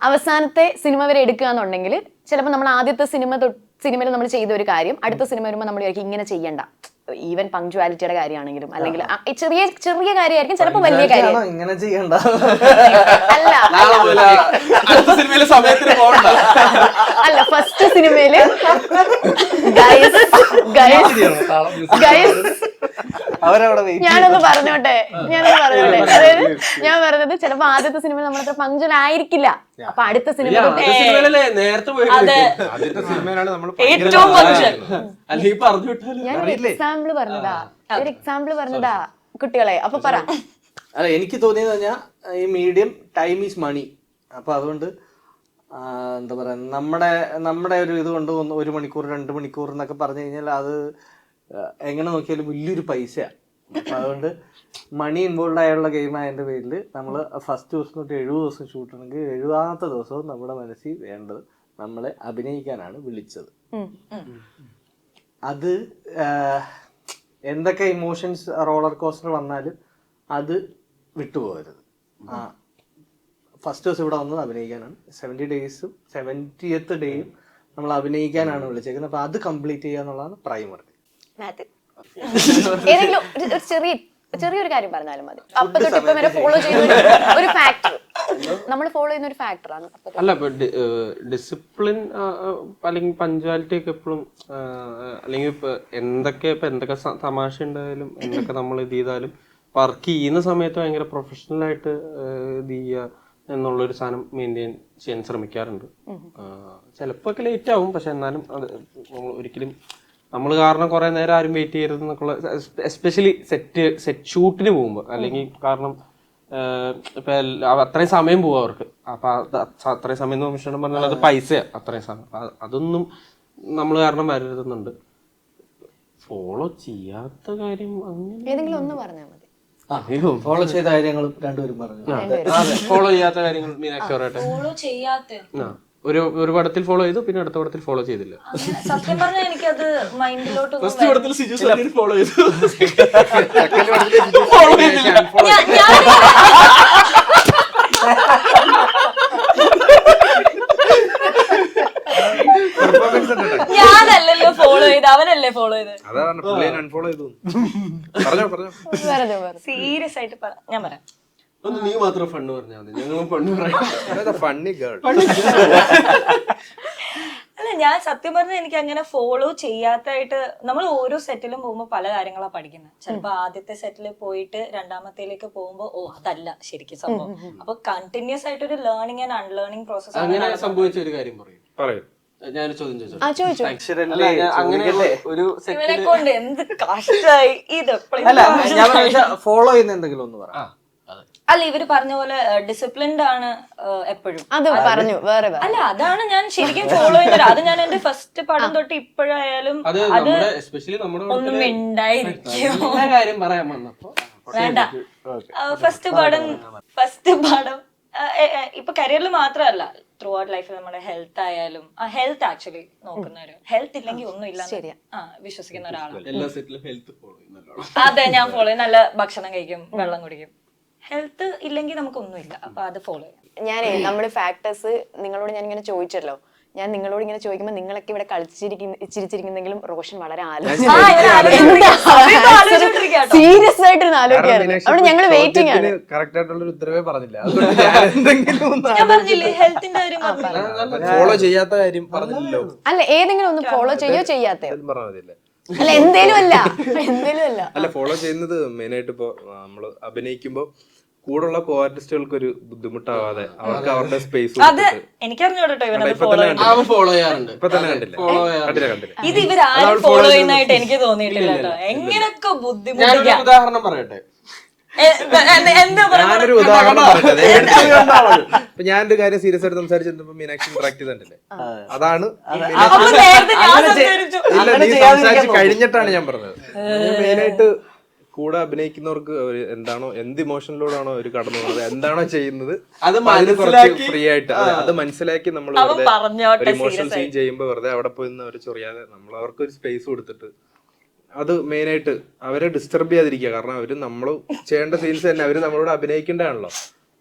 അവസാനത്തെ സിനിമ വരെ എടുക്കുക എന്നുണ്ടെങ്കിൽ ചിലപ്പോൾ നമ്മൾ ആദ്യത്തെ സിനിമയിൽ നമ്മൾ ചെയ്ത ഒരു കാര്യം അടുത്ത സിനിമ വരുമ്പോൾ നമ്മൾ ഇങ്ങനെ ചെയ്യണ്ട. ഈവൻ പങ്ക്ച്വാലിറ്റിയുടെ കാര്യമാണെങ്കിലും, അല്ലെങ്കിൽ ചെറിയ ചെറിയ കാര്യമായിരിക്കും, ചിലപ്പോൾ വലിയ കാര്യം ഇങ്ങനെ ചെയ്യണ്ട. അല്ല ഫസ്റ്റ് സിനിമയില് ഞാനൊന്ന് പറഞ്ഞോട്ടെ. അതായത് ഞാൻ പറഞ്ഞത് ചിലപ്പോ ആദ്യത്തെ സിനിമ നമ്മളത്ര പങ്ക്ച്വൽ ആയിരിക്കില്ല. അപ്പൊ അടുത്ത സിനിമ ഒരു എക്സാമ്പിൾ പറഞ്ഞതാ കുട്ടികളെ. അപ്പൊ പറ. അല്ല എനിക്ക് തോന്നിയത് പറഞ്ഞാൽ ഈ മീഡിയം ടൈം ഈസ് മണി. അപ്പൊ അതുകൊണ്ട് എന്താ പറയാ, നമ്മുടെ ഒരു ഇത് കൊണ്ട് 1 മണിക്കൂർ 2 മണിക്കൂർ എന്നൊക്കെ പറഞ്ഞു കഴിഞ്ഞാൽ അത് എങ്ങനെ നോക്കിയാലും വലിയൊരു പൈസയാണ്. അപ്പൊ അതുകൊണ്ട് മണി ഇൻവോൾവ് ആയുള്ള ഗെയിം ആയതിന്റെ പേരിൽ നമ്മൾ ഫസ്റ്റ് ദിവസം തൊട്ട് 70 ദിവസം ഷൂട്ടുണ്ടെങ്കിൽ 70ാമത്തെ ദിവസവും നമ്മുടെ മനസ്സിൽ വേണ്ടത് നമ്മളെ അഭിനയിക്കാനാണ് വിളിച്ചത്. അത് എന്തൊക്കെ ഇമോഷൻസ് റോളർ കോസ്റ്റർ വന്നാലും അത് വിട്ടുപോകരുത്. ഫസ്റ്റ് ദിവസം ഇവിടെ വന്നത് അഭിനയിക്കാനാണ്, 70 ഡേയ്സും 70th ഡേയും നമ്മൾ അഭിനയിക്കാനാണ് വിളിച്ചേക്കുന്നത്. അപ്പൊ അത് കംപ്ലീറ്റ് ചെയ്യുക എന്നുള്ളതാണ് പ്രൈമറി. ഏതെങ്കിലും ചെറിയൊരു കാര്യം പറഞ്ഞാലും മതി. അപ്പൊ തൊട്ട് ഇപ്പൊ വരെ ഫോളോ ചെയ്യുന്ന ഒരു ഫാക്ടർ, നമ്മൾ ഫോളോ ചെയ്യുന്ന ഒരു ഫാക്ടറാണ്. അല്ല ഡിസിപ്ലിൻ അല്ലെങ്കിൽ പഞ്ച്വാലിറ്റി ഒക്കെ എപ്പോഴും, അല്ലെങ്കിൽ ഇപ്പൊ എന്തൊക്കെ തമാശ ഉണ്ടായാലും എന്തൊക്കെ നമ്മൾ ഇത് ചെയ്താലും വർക്ക് ചെയ്യുന്ന സമയത്ത് ഭയങ്കര പ്രൊഫഷണൽ ആയിട്ട് ഇത് ചെയ്യുക എന്നുള്ളൊരു സാധനം മെയിൻറ്റെയിൻ ചെയ്യാൻ ശ്രമിക്കാറുണ്ട്. ചിലപ്പോ ഒക്കെ ലേറ്റ് ആവും, പക്ഷെ എന്നാലും അത് നമ്മൾ ഒരിക്കലും നമ്മൾ കാരണം കുറെ നേരം ആരും വെയിറ്റ് ചെയ്യരുത് എന്നൊക്കെയുള്ള, എസ്പെഷ്യലി സെറ്റ് ഷൂട്ടിന് പോകുമ്പോൾ. അല്ലെങ്കിൽ കാരണം ഇപ്പൊ അത്രയും സമയം പോവും അവർക്ക്. അപ്പൊ അത്രയും സമയം എന്ന് മിഷൻ പറഞ്ഞാൽ അത് പൈസയാണ്, അത്രയും സമയം. അതൊന്നും നമ്മൾ കാരണം വരരുതെന്നുണ്ട്. ഫോളോ ചെയ്യാത്ത കാര്യം ഏതെങ്കിലും ഒന്ന് പറഞ്ഞാൽ മതി. ഫോളോ ചെയ്ത കാര്യങ്ങളും രണ്ടുപേരും പറഞ്ഞു. ഫോളോ ചെയ്യാത്ത കാര്യങ്ങൾ മീനാക്ഷി പറയട്ടെ. ഒരു പടത്തിൽ ഫോളോ ചെയ്തു, പിന്നെ അടുത്ത പടത്തിൽ ഫോളോ ചെയ്തില്ല. സത്യം പറഞ്ഞാൽ എനിക്കത് മൈൻഡിലോട്ട് ഫസ്റ്റ് പടത്തിൽ സിജു സലീം ഫോളോ ചെയ്തു, ഞാനല്ലല്ലോ ഫോളോ ചെയ്ത്, അവനല്ലേ ഫോളോ ചെയ്ത്. സീരിയസ് ആയിട്ട് ഞാൻ പറയാം. ഒന്ന് നീ മാത്രം ഫണ്ട് പറഞ്ഞാൽ മതി, ഞങ്ങളും ഫണ്ട് പറയാം. Funny girl. അല്ല ഞാൻ സത്യം പറഞ്ഞാൽ എനിക്ക് അങ്ങനെ ഫോളോ ചെയ്യാത്തായിട്ട് നമ്മൾ ഓരോ സെറ്റിലും പോകുമ്പോൾ പല കാര്യങ്ങളാണ് പഠിക്കുന്നത്. ചിലപ്പോൾ ആദ്യത്തെ സെറ്റിൽ പോയിട്ട് രണ്ടാമത്തേലേക്ക് പോകുമ്പോൾ ഓ അതല്ല ശരിക്കും സംഭവം. അപ്പൊ കണ്ടിന്യൂസ് ആയിട്ട് ഒരു ലേണിംഗ് ആൻഡ് അൺലേണിംഗ് പ്രോസസ് അങ്ങനെ സംഭവിച്ച ഒരു കാര്യം പറയും. ഞാനൊരു ചോദ്യം ചോദിച്ചു. അങ്ങനെ ഒരു ഇവനെ കൊണ്ട് എന്ത് കഷ്ടായി ഇതെപ്പോഴും ഫോളോ ചെയ്യുന്ന എന്തെങ്കിലും ഒന്ന് പറ. അല്ല ഇവര് പറഞ്ഞ പോലെ ഡിസിപ്ലിൻഡ് ആണ് എപ്പോഴും. അത് പറഞ്ഞു വേറെ അല്ല അതാണ് ഞാൻ ശരിക്കും ഫോളോ ചെയ്യുന്നത്. അത് ഞാൻ എന്റെ ഫസ്റ്റ് പടം തൊട്ട് ഇപ്പോഴായാലും അത് ഒന്നും ഉണ്ടായിരിക്കും. കാര്യം പറയാൻ വന്നപ്പോ വേണ്ട. ഫസ്റ്റ് പടം ഇപ്പൊ കരിയറിൽ മാത്രമല്ല ത്രൂ ഔട്ട് ലൈഫിൽ നമ്മുടെ ഹെൽത്ത് ആയാലും ആ ഹെൽത്ത് ആക്ച്വലി നോക്കുന്നവര് ഹെൽത്ത് ഇല്ലെങ്കിൽ ഒന്നും ഇല്ല വിശ്വസിക്കുന്ന ഒരാളാണ്. എല്ലാ സെറ്റിലും ഹെൽത്ത് ഫോളോ ചെയ്യുന്നല്ലോ. അതെ ഞാൻ ഫോളോ ചെയ്യും. നല്ല ഭക്ഷണം കഴിക്കും, വെള്ളം കുടിക്കും. ഹെൽത്ത് ഇല്ലെങ്കിൽ നമുക്കൊന്നുമില്ല. അപ്പൊ അത് ഫോളോ ചെയ്യാം. ഞാനേ നമ്മള് ഫാക്ടേഴ്സ് നിങ്ങളോട് ഞാൻ ഇങ്ങനെ ചോദിച്ചല്ലോ. ഞാൻ നിങ്ങളോട് ഇങ്ങനെ ചോദിക്കുമ്പോൾ നിങ്ങളൊക്കെ ഇവിടെ ചിരിച്ചിരിക്കുന്നെങ്കിലും റോഷൻ വളരെ സീരിയസ് ആയിട്ട് ആലോചിക്കായിരുന്നു. അവിടെ ഞങ്ങൾ വെയിറ്റിംഗ് ആണ്. കറക്റ്റ് ആയിട്ടുള്ള ഉത്തരവേ പറഞ്ഞില്ല. ഞാൻ പറഞ്ഞില്ലേ ഹെൽത്തിന്റെ കാര്യം ഫോളോ ചെയ്യാത്ത കാര്യം പറഞ്ഞില്ലല്ലോ. അല്ല ഏതെങ്കിലും ഒന്ന് ഫോളോ ചെയ്യോ ചെയ്യാത്തയോ പറഞ്ഞാൽ മതിയല്ലേ? അല്ല എന്തേലും അല്ല. അല്ല ഫോളോ ചെയ്യുന്നത് മെയിനായിട്ട് ഇപ്പൊ നമ്മള് അഭിനയിക്കുമ്പോ കൂടുള്ള കോ ആർട്ടിസ്റ്റുകൾക്ക് ഒരു ബുദ്ധിമുട്ടാവാതെ അവർക്ക് അവരുടെ സ്പേസ് അത് എനിക്കറിഞ്ഞോട്ടോ. ഫോളോ ചെയ്യാറുണ്ട്. ഇപ്പൊ തന്നെ കണ്ടില്ലേ? ഇത് ഇവരാരും ഫോളോ ചെയ്യുന്നതായിട്ട് എനിക്ക് തോന്നിയിട്ടില്ല കേട്ടോ. എങ്ങനെയൊക്കെ ബുദ്ധിമുട്ട്. ഉദാഹരണം പറയട്ടെ. ഞാനൊരു ഉദാഹരണം പറഞ്ഞത്. ഇപ്പൊ ഞാനൊരു കാര്യം സീരിയസ് ആയിട്ട് സംസാരിച്ചിരുന്നപ്പോ മീനാക്ഷി ഇന്ററാക്ട് ചെയ്തിട്ടില്ലേ? അതാണ് ഇല്ല നീ സംസാരിച്ച് കഴിഞ്ഞിട്ടാണ് ഞാൻ പറഞ്ഞത്. മെയിനായിട്ട് കൂടെ അഭിനയിക്കുന്നവർക്ക് എന്താണോ എന്ത് ഇമോഷനിലൂടെയാണോ അവർ കടന്നു പോകുന്നത്, എന്താണോ ചെയ്യുന്നത് അത് കുറച്ച് ഫ്രീ ആയിട്ട് അത് മനസ്സിലാക്കി നമ്മൾ വെറുതെ ഇമോഷണൽ സീൻ ചെയ്യുമ്പോൾ വെറുതെ അവിടെ പോയി അവർ ചൊറിയാതെ നമ്മൾ അവർക്കൊരു സ്പേസ് കൊടുത്തിട്ട് അത് മെയിനായിട്ട് അവരെ ഡിസ്റ്റർബ് ചെയ്യാതിരിക്കുക. കാരണം അവര് നമ്മൾ ചെയ്യേണ്ട സീൻസ് തന്നെ അവര് നമ്മളോട് അഭിനയിക്കേണ്ടതാണല്ലോ.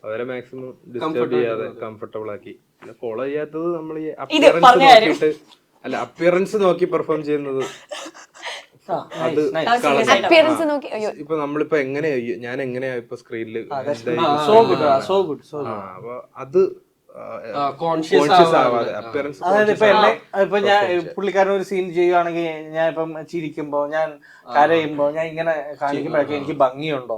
അവരെ മാക്സിമം ഡിസ്റ്റർബ് ചെയ്യാതെ കംഫർട്ടബിൾ ആക്കി. പിന്നെ ഫോളോ ചെയ്യാത്തത് നമ്മൾ ഈ അപ്പിയറൻസ് നോക്കിയിട്ട് അപ്പിയറൻസ് നോക്കി പെർഫോം ചെയ്യുന്നത് ഇപ്പൊ നമ്മളിപ്പോ എങ്ങനെയാ ഞാൻ എങ്ങനെയാ ഇപ്പൊ സ്ക്രീനിൽ അപ്പൊ അത് കോൺഷ്യസ് ആവാതെ അപ്പിയറൻസ്. അതായത് ഇപ്പൊ ഞാൻ പുള്ളിക്കാരൻ ഒരു സീൻ ചെയ്യുവാണെങ്കിൽ ഞാൻ ഇപ്പം ചിരിക്കുമ്പോ ഞാൻ കരയുമ്പോ ഞാൻ ഇങ്ങനെ കാണിക്കുമ്പോഴൊക്കെ എനിക്ക് ഭംഗിയുണ്ടോ,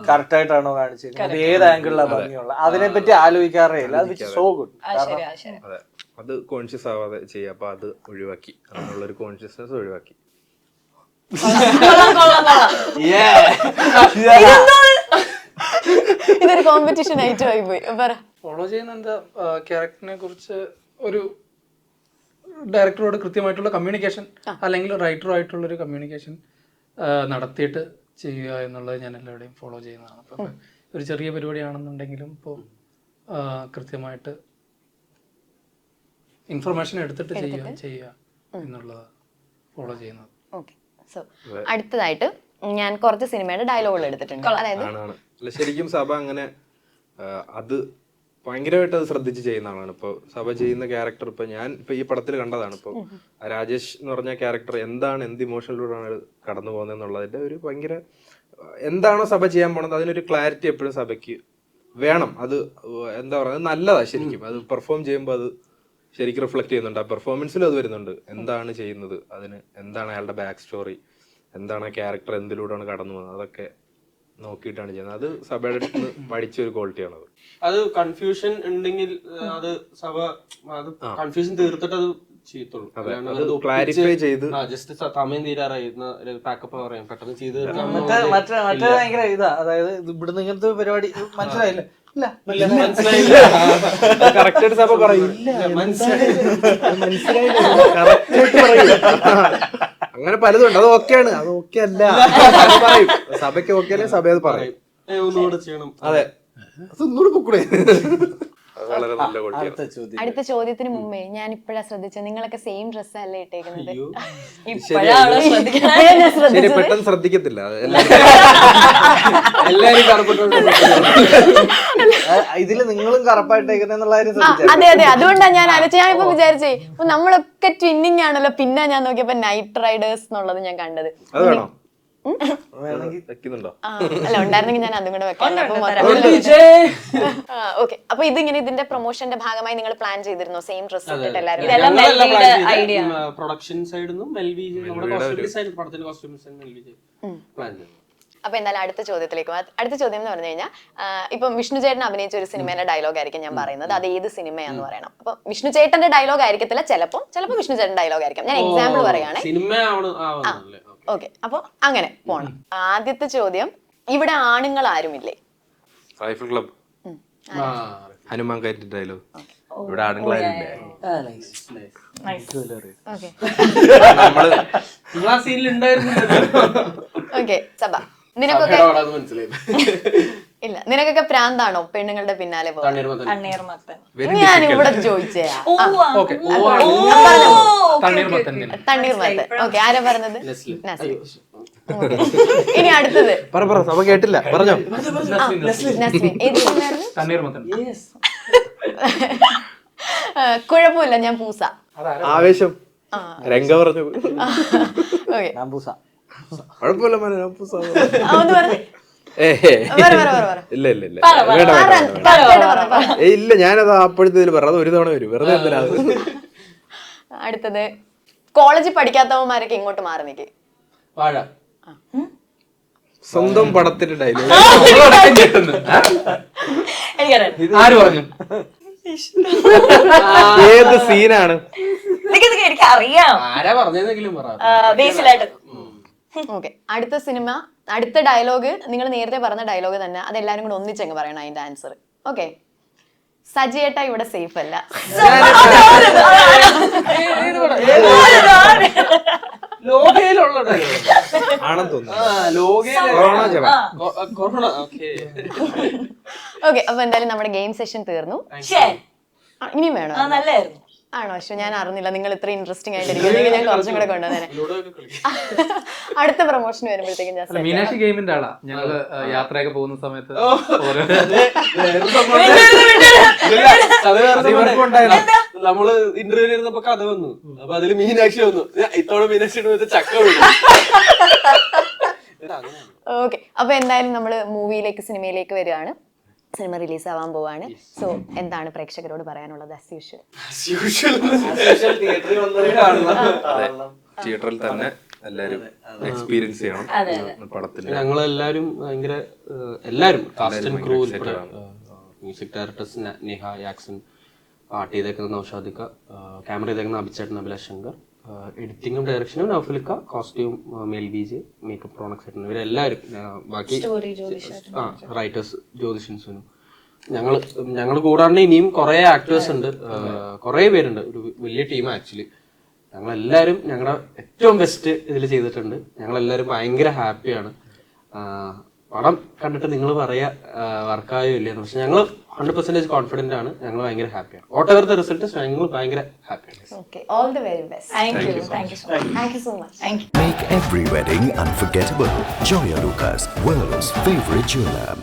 കറക്റ്റ് ആയിട്ടാണോ കാണിച്ചത്, അത് ഏത് ആംഗിളിലാണ് ഭംഗിയുള്ള അതിനെ പറ്റി ആലോചിക്കാറേ ഇല്ല. അത് സോ ഗുഡ്. അതെ അത് കോൺഷ്യസ് ആവാതെ ചെയ്യാം. അപ്പൊ അത് ഒഴിവാക്കി, അങ്ങനെയുള്ളൊരു കോൺഷ്യസ്നെസ് ഒഴിവാക്കി. ഇതൊരു കോമ്പറ്റീഷൻ ആയിട്ട് ആയി പോയി. ഫോളോ ചെയ്യുന്ന എന്താ ക്യാരക്ടറിനെ കുറിച്ച് ഒരു ഡയറക്ടറോട് കൃത്യമായിട്ടുള്ള കമ്മ്യൂണിക്കേഷൻ അല്ലെങ്കിൽ റൈറ്ററോ ആയിട്ടുള്ള ഒരു കമ്മ്യൂണിക്കേഷൻ നടത്തിയിട്ട് ചെയ്യുക എന്നുള്ളത് ഞാൻ എല്ലാവരുടെയും ഫോളോ ചെയ്യുന്നതാണ്. അപ്പം ഒരു ചെറിയ പരിപാടിയാണെന്നുണ്ടെങ്കിലും ഇപ്പോൾ കൃത്യമായിട്ട് ഇൻഫർമേഷൻ എടുത്തിട്ട് ചെയ്യുക എന്നുള്ളത് ഫോളോ ചെയ്യുന്നത്. ഓക്കെ. സോ അടുത്തതായിട്ട് ഞാൻ കുറച്ച് സിനിമയുടെ ഡയലോഗുകൾ എടുത്തിട്ടുണ്ട്. അതായത് ശരിക്കും സഭ അങ്ങനെ അത് ഭയങ്കരമായിട്ട് അത് ശ്രദ്ധിച്ച് ചെയ്യുന്ന ആളാണ്. ഇപ്പോൾ സഭ ചെയ്യുന്ന ക്യാരക്ടർ ഇപ്പൊ ഞാൻ ഇപ്പൊ ഈ പടത്തിൽ കണ്ടതാണ്. ഇപ്പോൾ രാജേഷ് എന്ന് പറഞ്ഞ ക്യാരക്ടർ എന്താണ് എന്ത് ഇമോഷനിലൂടെയാണ് കടന്നു പോകുന്നത് എന്നുള്ളതിന്റെ ഒരു ഭയങ്കര എന്താണോ സഭ ചെയ്യാൻ പോണത് അതിനൊരു ക്ലാരിറ്റി എപ്പോഴും സഭയ്ക്ക് വേണം. അത് എന്താ പറയുക നല്ലതാ ശരിക്കും. അത് പെർഫോം ചെയ്യുമ്പോൾ അത് ശരിക്കും റിഫ്ലക്ട് ചെയ്യുന്നുണ്ട്. ആ പെർഫോമൻസിലും അത് വരുന്നുണ്ട്. എന്താണ് ചെയ്യുന്നത്, അതിന് എന്താണ് അയാളുടെ ബാക്ക് സ്റ്റോറി, എന്താണ് ആ ക്യാരക്ടർ എന്തിലൂടെയാണ് കടന്നു പോകുന്നത്, അതൊക്കെ നോക്കിയിട്ടാണ് ചെയ്യുന്നത്. അത് സഭയുടെ അടുത്ത് പഠിച്ച ഒരു ക്വാളിറ്റിയാണത്. അത് കൺഫ്യൂഷൻ ഉണ്ടെങ്കിൽ അത് സഭ അത് കൺഫ്യൂഷൻ തീർത്തിട്ട് അത് ചെയ്യത്തുള്ളൂ. ക്ലാരിഫൈ ചെയ്ത് ജസ്റ്റ് സമയം തീരാറായി പാക്കപ്പ് പറയാം പെട്ടെന്ന് ചെയ്ത് മറ്റേ ഭയങ്കര ഇതാ. അതായത് ഇവിടുന്ന് ഇങ്ങനത്തെ പരിപാടി മനസ്സിലായില്ലേ? കറക്റ്റായിട്ട് സഭ പറയും അങ്ങനെ പലതും ഉണ്ട്. അത് ഓക്കെയാണ്, അത് ഓക്കെ അല്ല പറയും. സഭയ്ക്ക് ഓക്കെ അല്ലേ സഭ അത് പറയും. ഒന്നുകൂടെ ചെയ്യണം. അതെ അതൊന്നുകൂടെ പൊക്കൂടെ. വളരെ നല്ല ക്വാളിറ്റിയാണ്. അടുത്ത ചോദ്യത്തിന് മുമ്പേ ഞാൻ ഇപ്പഴാ ശ്രദ്ധിച്ചത് നിങ്ങളൊക്കെ സെയിം ഡ്രസ് അല്ലേ ഇട്ടേക്കുന്നത്. ശരി പെട്ടെന്ന് ശ്രദ്ധിക്കത്തില്ല ഇതില് നിങ്ങളും കറപ്പായിട്ടേക്കുന്നുള്ള കാര്യം. അതെ അതെ അതുകൊണ്ടാണ് ഞാൻ ആലോചിച്ച. ഞാൻ ഇപ്പൊ വിചാരിച്ചേ നമ്മളൊക്കെ ട്വിന്നിങ് ആണല്ലോ. പിന്നെ ഞാൻ നോക്കിയപ്പോ നൈറ്റ് റൈഡേഴ്സ് എന്നുള്ളത് ഞാൻ കണ്ടത്. അത് വേണോ? വെക്കുന്നുണ്ടോ? അല്ല ഉണ്ടായിരുന്നെങ്കിൽ ഞാൻ അതും കൂടെ വെക്കാം. ഓക്കെ, അപ്പൊ ഇതിന്റെ പ്രൊമോഷന്റെ ഭാഗമായി നിങ്ങൾ പ്ലാൻ ചെയ്തിരുന്നോ? സെയിം ഡ്രസ് ഇട്ടിട്ട് എല്ലാവരും? പ്രൊഡക്ഷൻ സൈഡിൽ നിന്നും പടത്തിന്റെ കോസ്റ്റ്യൂം പ്ലാൻ ചെയ്തു. അപ്പൊ എന്തായാലും അടുത്ത ചോദ്യത്തിലേക്ക് അടുത്ത ചോദ്യം എന്ന് പറഞ്ഞു കഴിഞ്ഞാൽ, ഇപ്പം വിഷ്ണു ചേട്ടൻ അഭിനയിച്ച ഒരു സിനിമയുടെ ഡയലോഗ് ആയിരിക്കും ഞാൻ പറയുന്നത്. അത് ഏത് സിനിമയാന്ന് പറയണം. അപ്പൊ വിഷ്ണു ചേട്ടന്റെ ഡയലോഗ് ആയിരിക്കത്തില്ല, ചിലപ്പോ വിഷ്ണു ചേട്ടന്റെ ഡയലോഗ് ആയിരിക്കും. ഞാൻ എക്സാമ്പിൾ പറയുകയാണെ. ഓക്കെ, അപ്പൊ അങ്ങനെ പോണം. ആദ്യത്തെ ചോദ്യം, ഇവിടെ ആണുങ്ങൾ ആരുമില്ലേ? റൈഫിൾ ക്ലബ്, ഹനുമാൻ കയറ്റി ഡയലോഗ്. ഇവിടെ ആണുങ്ങളായില്ലേ? ഓക്കെ, സബ, നിനക്കൊക്കെ ഇല്ല, നിനക്കൊക്കെ പ്രാന്താണോ പെണ്ണുങ്ങളുടെ പിന്നാലെ പോകാൻ? ഞാൻ ഇവിടെ ചോദിച്ചേ തണ്ണീർമത്തൻ. ഓക്കെ, ആരാ പറഞ്ഞത്? ഇനി അടുത്തത് കേട്ടില്ല, പറഞ്ഞോ. നസ്മിൻ. ഏത് സിനിമയായിരുന്നു? കുഴപ്പമില്ല, ഞാൻ പൂസ. ആവേശം രംഗ പറഞ്ഞു. ഓക്കെ, കുഴപ്പമില്ല ഒന്ന് പറഞ്ഞു. ഇല്ല ഇല്ല, ഞാനത് അപ്പോഴത്തെ പറഞ്ഞത് ഒരു തവണ വരും, വെറുതെ എന്തിനാ. അടുത്തത്, കോളേജിൽ പഠിക്കാത്തവന്മാരൊക്കെ ഇങ്ങോട്ട് മാറി നിൽക്കേ. സ്വന്തം പടത്തിന്റെ ഡയലോഗ്. ആര് പറഞ്ഞു? ഏത് സീനാണ്? എനിക്ക് അറിയാം. ഓക്കെ, അടുത്ത സിനിമ, അടുത്ത ഡയലോഗ് നിങ്ങൾ നേരത്തെ പറഞ്ഞ ഡയലോഗ് തന്നെ, അതെല്ലാരും കൂടെ ഒന്നിച്ചങ്ങ് പറയണം അതിന്റെ ആൻസർ. ഓക്കെ, സജിയേട്ട ഇവിടെ സേഫ് അല്ല. ഓക്കെ, അപ്പൊ എന്തായാലും നമ്മുടെ ഗെയിം സെഷൻ തീർന്നു. ഇനിയും വേണോ? നല്ലായിരുന്നു. ആണോ? പക്ഷെ ഞാൻ അറിഞ്ഞില്ല നിങ്ങൾ ഇത്ര ഇൻട്രസ്റ്റിംഗ് ആയിട്ടിരിക്കും. ഞാൻ കുറച്ചും കൂടെ കൊണ്ടുവന്നേനെ. അടുത്ത പ്രൊമോഷൻ വരുമ്പോഴത്തേക്കും ഞാൻ മീനാക്ഷി ഗെയിമിന്റെ ആളാ. ഞങ്ങള് യാത്രയൊക്കെ പോകുന്ന സമയത്ത് നമ്മള് ഇന്റർവ്യൂ ഇരുന്നപ്പോ കഥ വന്നു. അപ്പൊ അതില് മീനാക്ഷി വന്നു. ഇത്തവണ മീനാക്ഷി ചക്ക വീണു. ഓക്കെ, അപ്പൊ എന്തായാലും നമ്മള് മൂവിയിലേക്ക്, സിനിമയിലേക്ക് വരികയാണ്. സിനിമ റിലീസ് ആവാൻ പോവാണ്. സോ എന്താണ് പ്രേക്ഷകരോട് പറയാനുള്ളത്? തിയേറ്ററിൽ തന്നെ എല്ലാരും എക്സ്പീരിയൻസ് ചെയ്യണം പടത്തിൽ. ഞങ്ങളെല്ലാരും ഭയങ്കര എല്ലാരും കാസ്റ്റ് ആൻഡ് ക്രൂ ഉൾപ്പെടെ, മ്യൂസിക് ഡയറക്ടേഴ്സ് നേഹ യാക്സൺ, ആർട്ട് ചെയ്തേക്കുന്ന നൗഷാദിക്ക, ക്യാമറ ചെയ്തേക്കുന്ന അഭിചേട്ടൻ, അഭിലാഷ് ശങ്കർ, എഡിറ്റിംഗും ഡയറക്ഷനും നൗഫലിക്ക, കോസ്റ്റ്യൂം മേൽ ബീജ്, മേക്കപ്പ് റോണക്സ്, ഇവരെല്ലാവരും, ബാക്കി റൈറ്റേഴ്സ് ജ്യോതിഷൻസുനും ഞങ്ങൾ കൂടാണ്ട് ഇനിയും കുറെ ആക്ടേഴ്സ് ഉണ്ട്, കുറെ പേരുണ്ട്. ഒരു വലിയ ടീം ആക്ച്വലി. ഞങ്ങളെല്ലാവരും ഞങ്ങളുടെ ഏറ്റവും ബെസ്റ്റ് ഇതിൽ ചെയ്തിട്ടുണ്ട്. ഞങ്ങളെല്ലാവരും ഭയങ്കര ഹാപ്പിയാണ്. പടം കണ്ടിട്ട് നിങ്ങൾ പറയാ വർക്കായോ ഇല്ലെന്ന്. പക്ഷെ ഞങ്ങൾ 100% കോൺഫിഡന്റ് ആണ്. ഞങ്ങൾ ഭയങ്കര ഹാപ്പിയാണ്. വാട്ട് എവർ ദ റിസൾട്ട്, ഞങ്ങൾ ഭയങ്കര ഹാപ്പിയാണ്. Okay, all the very best. Thank you so much. Make every wedding unforgettable. Joya Lucas, world's favorite jeweler.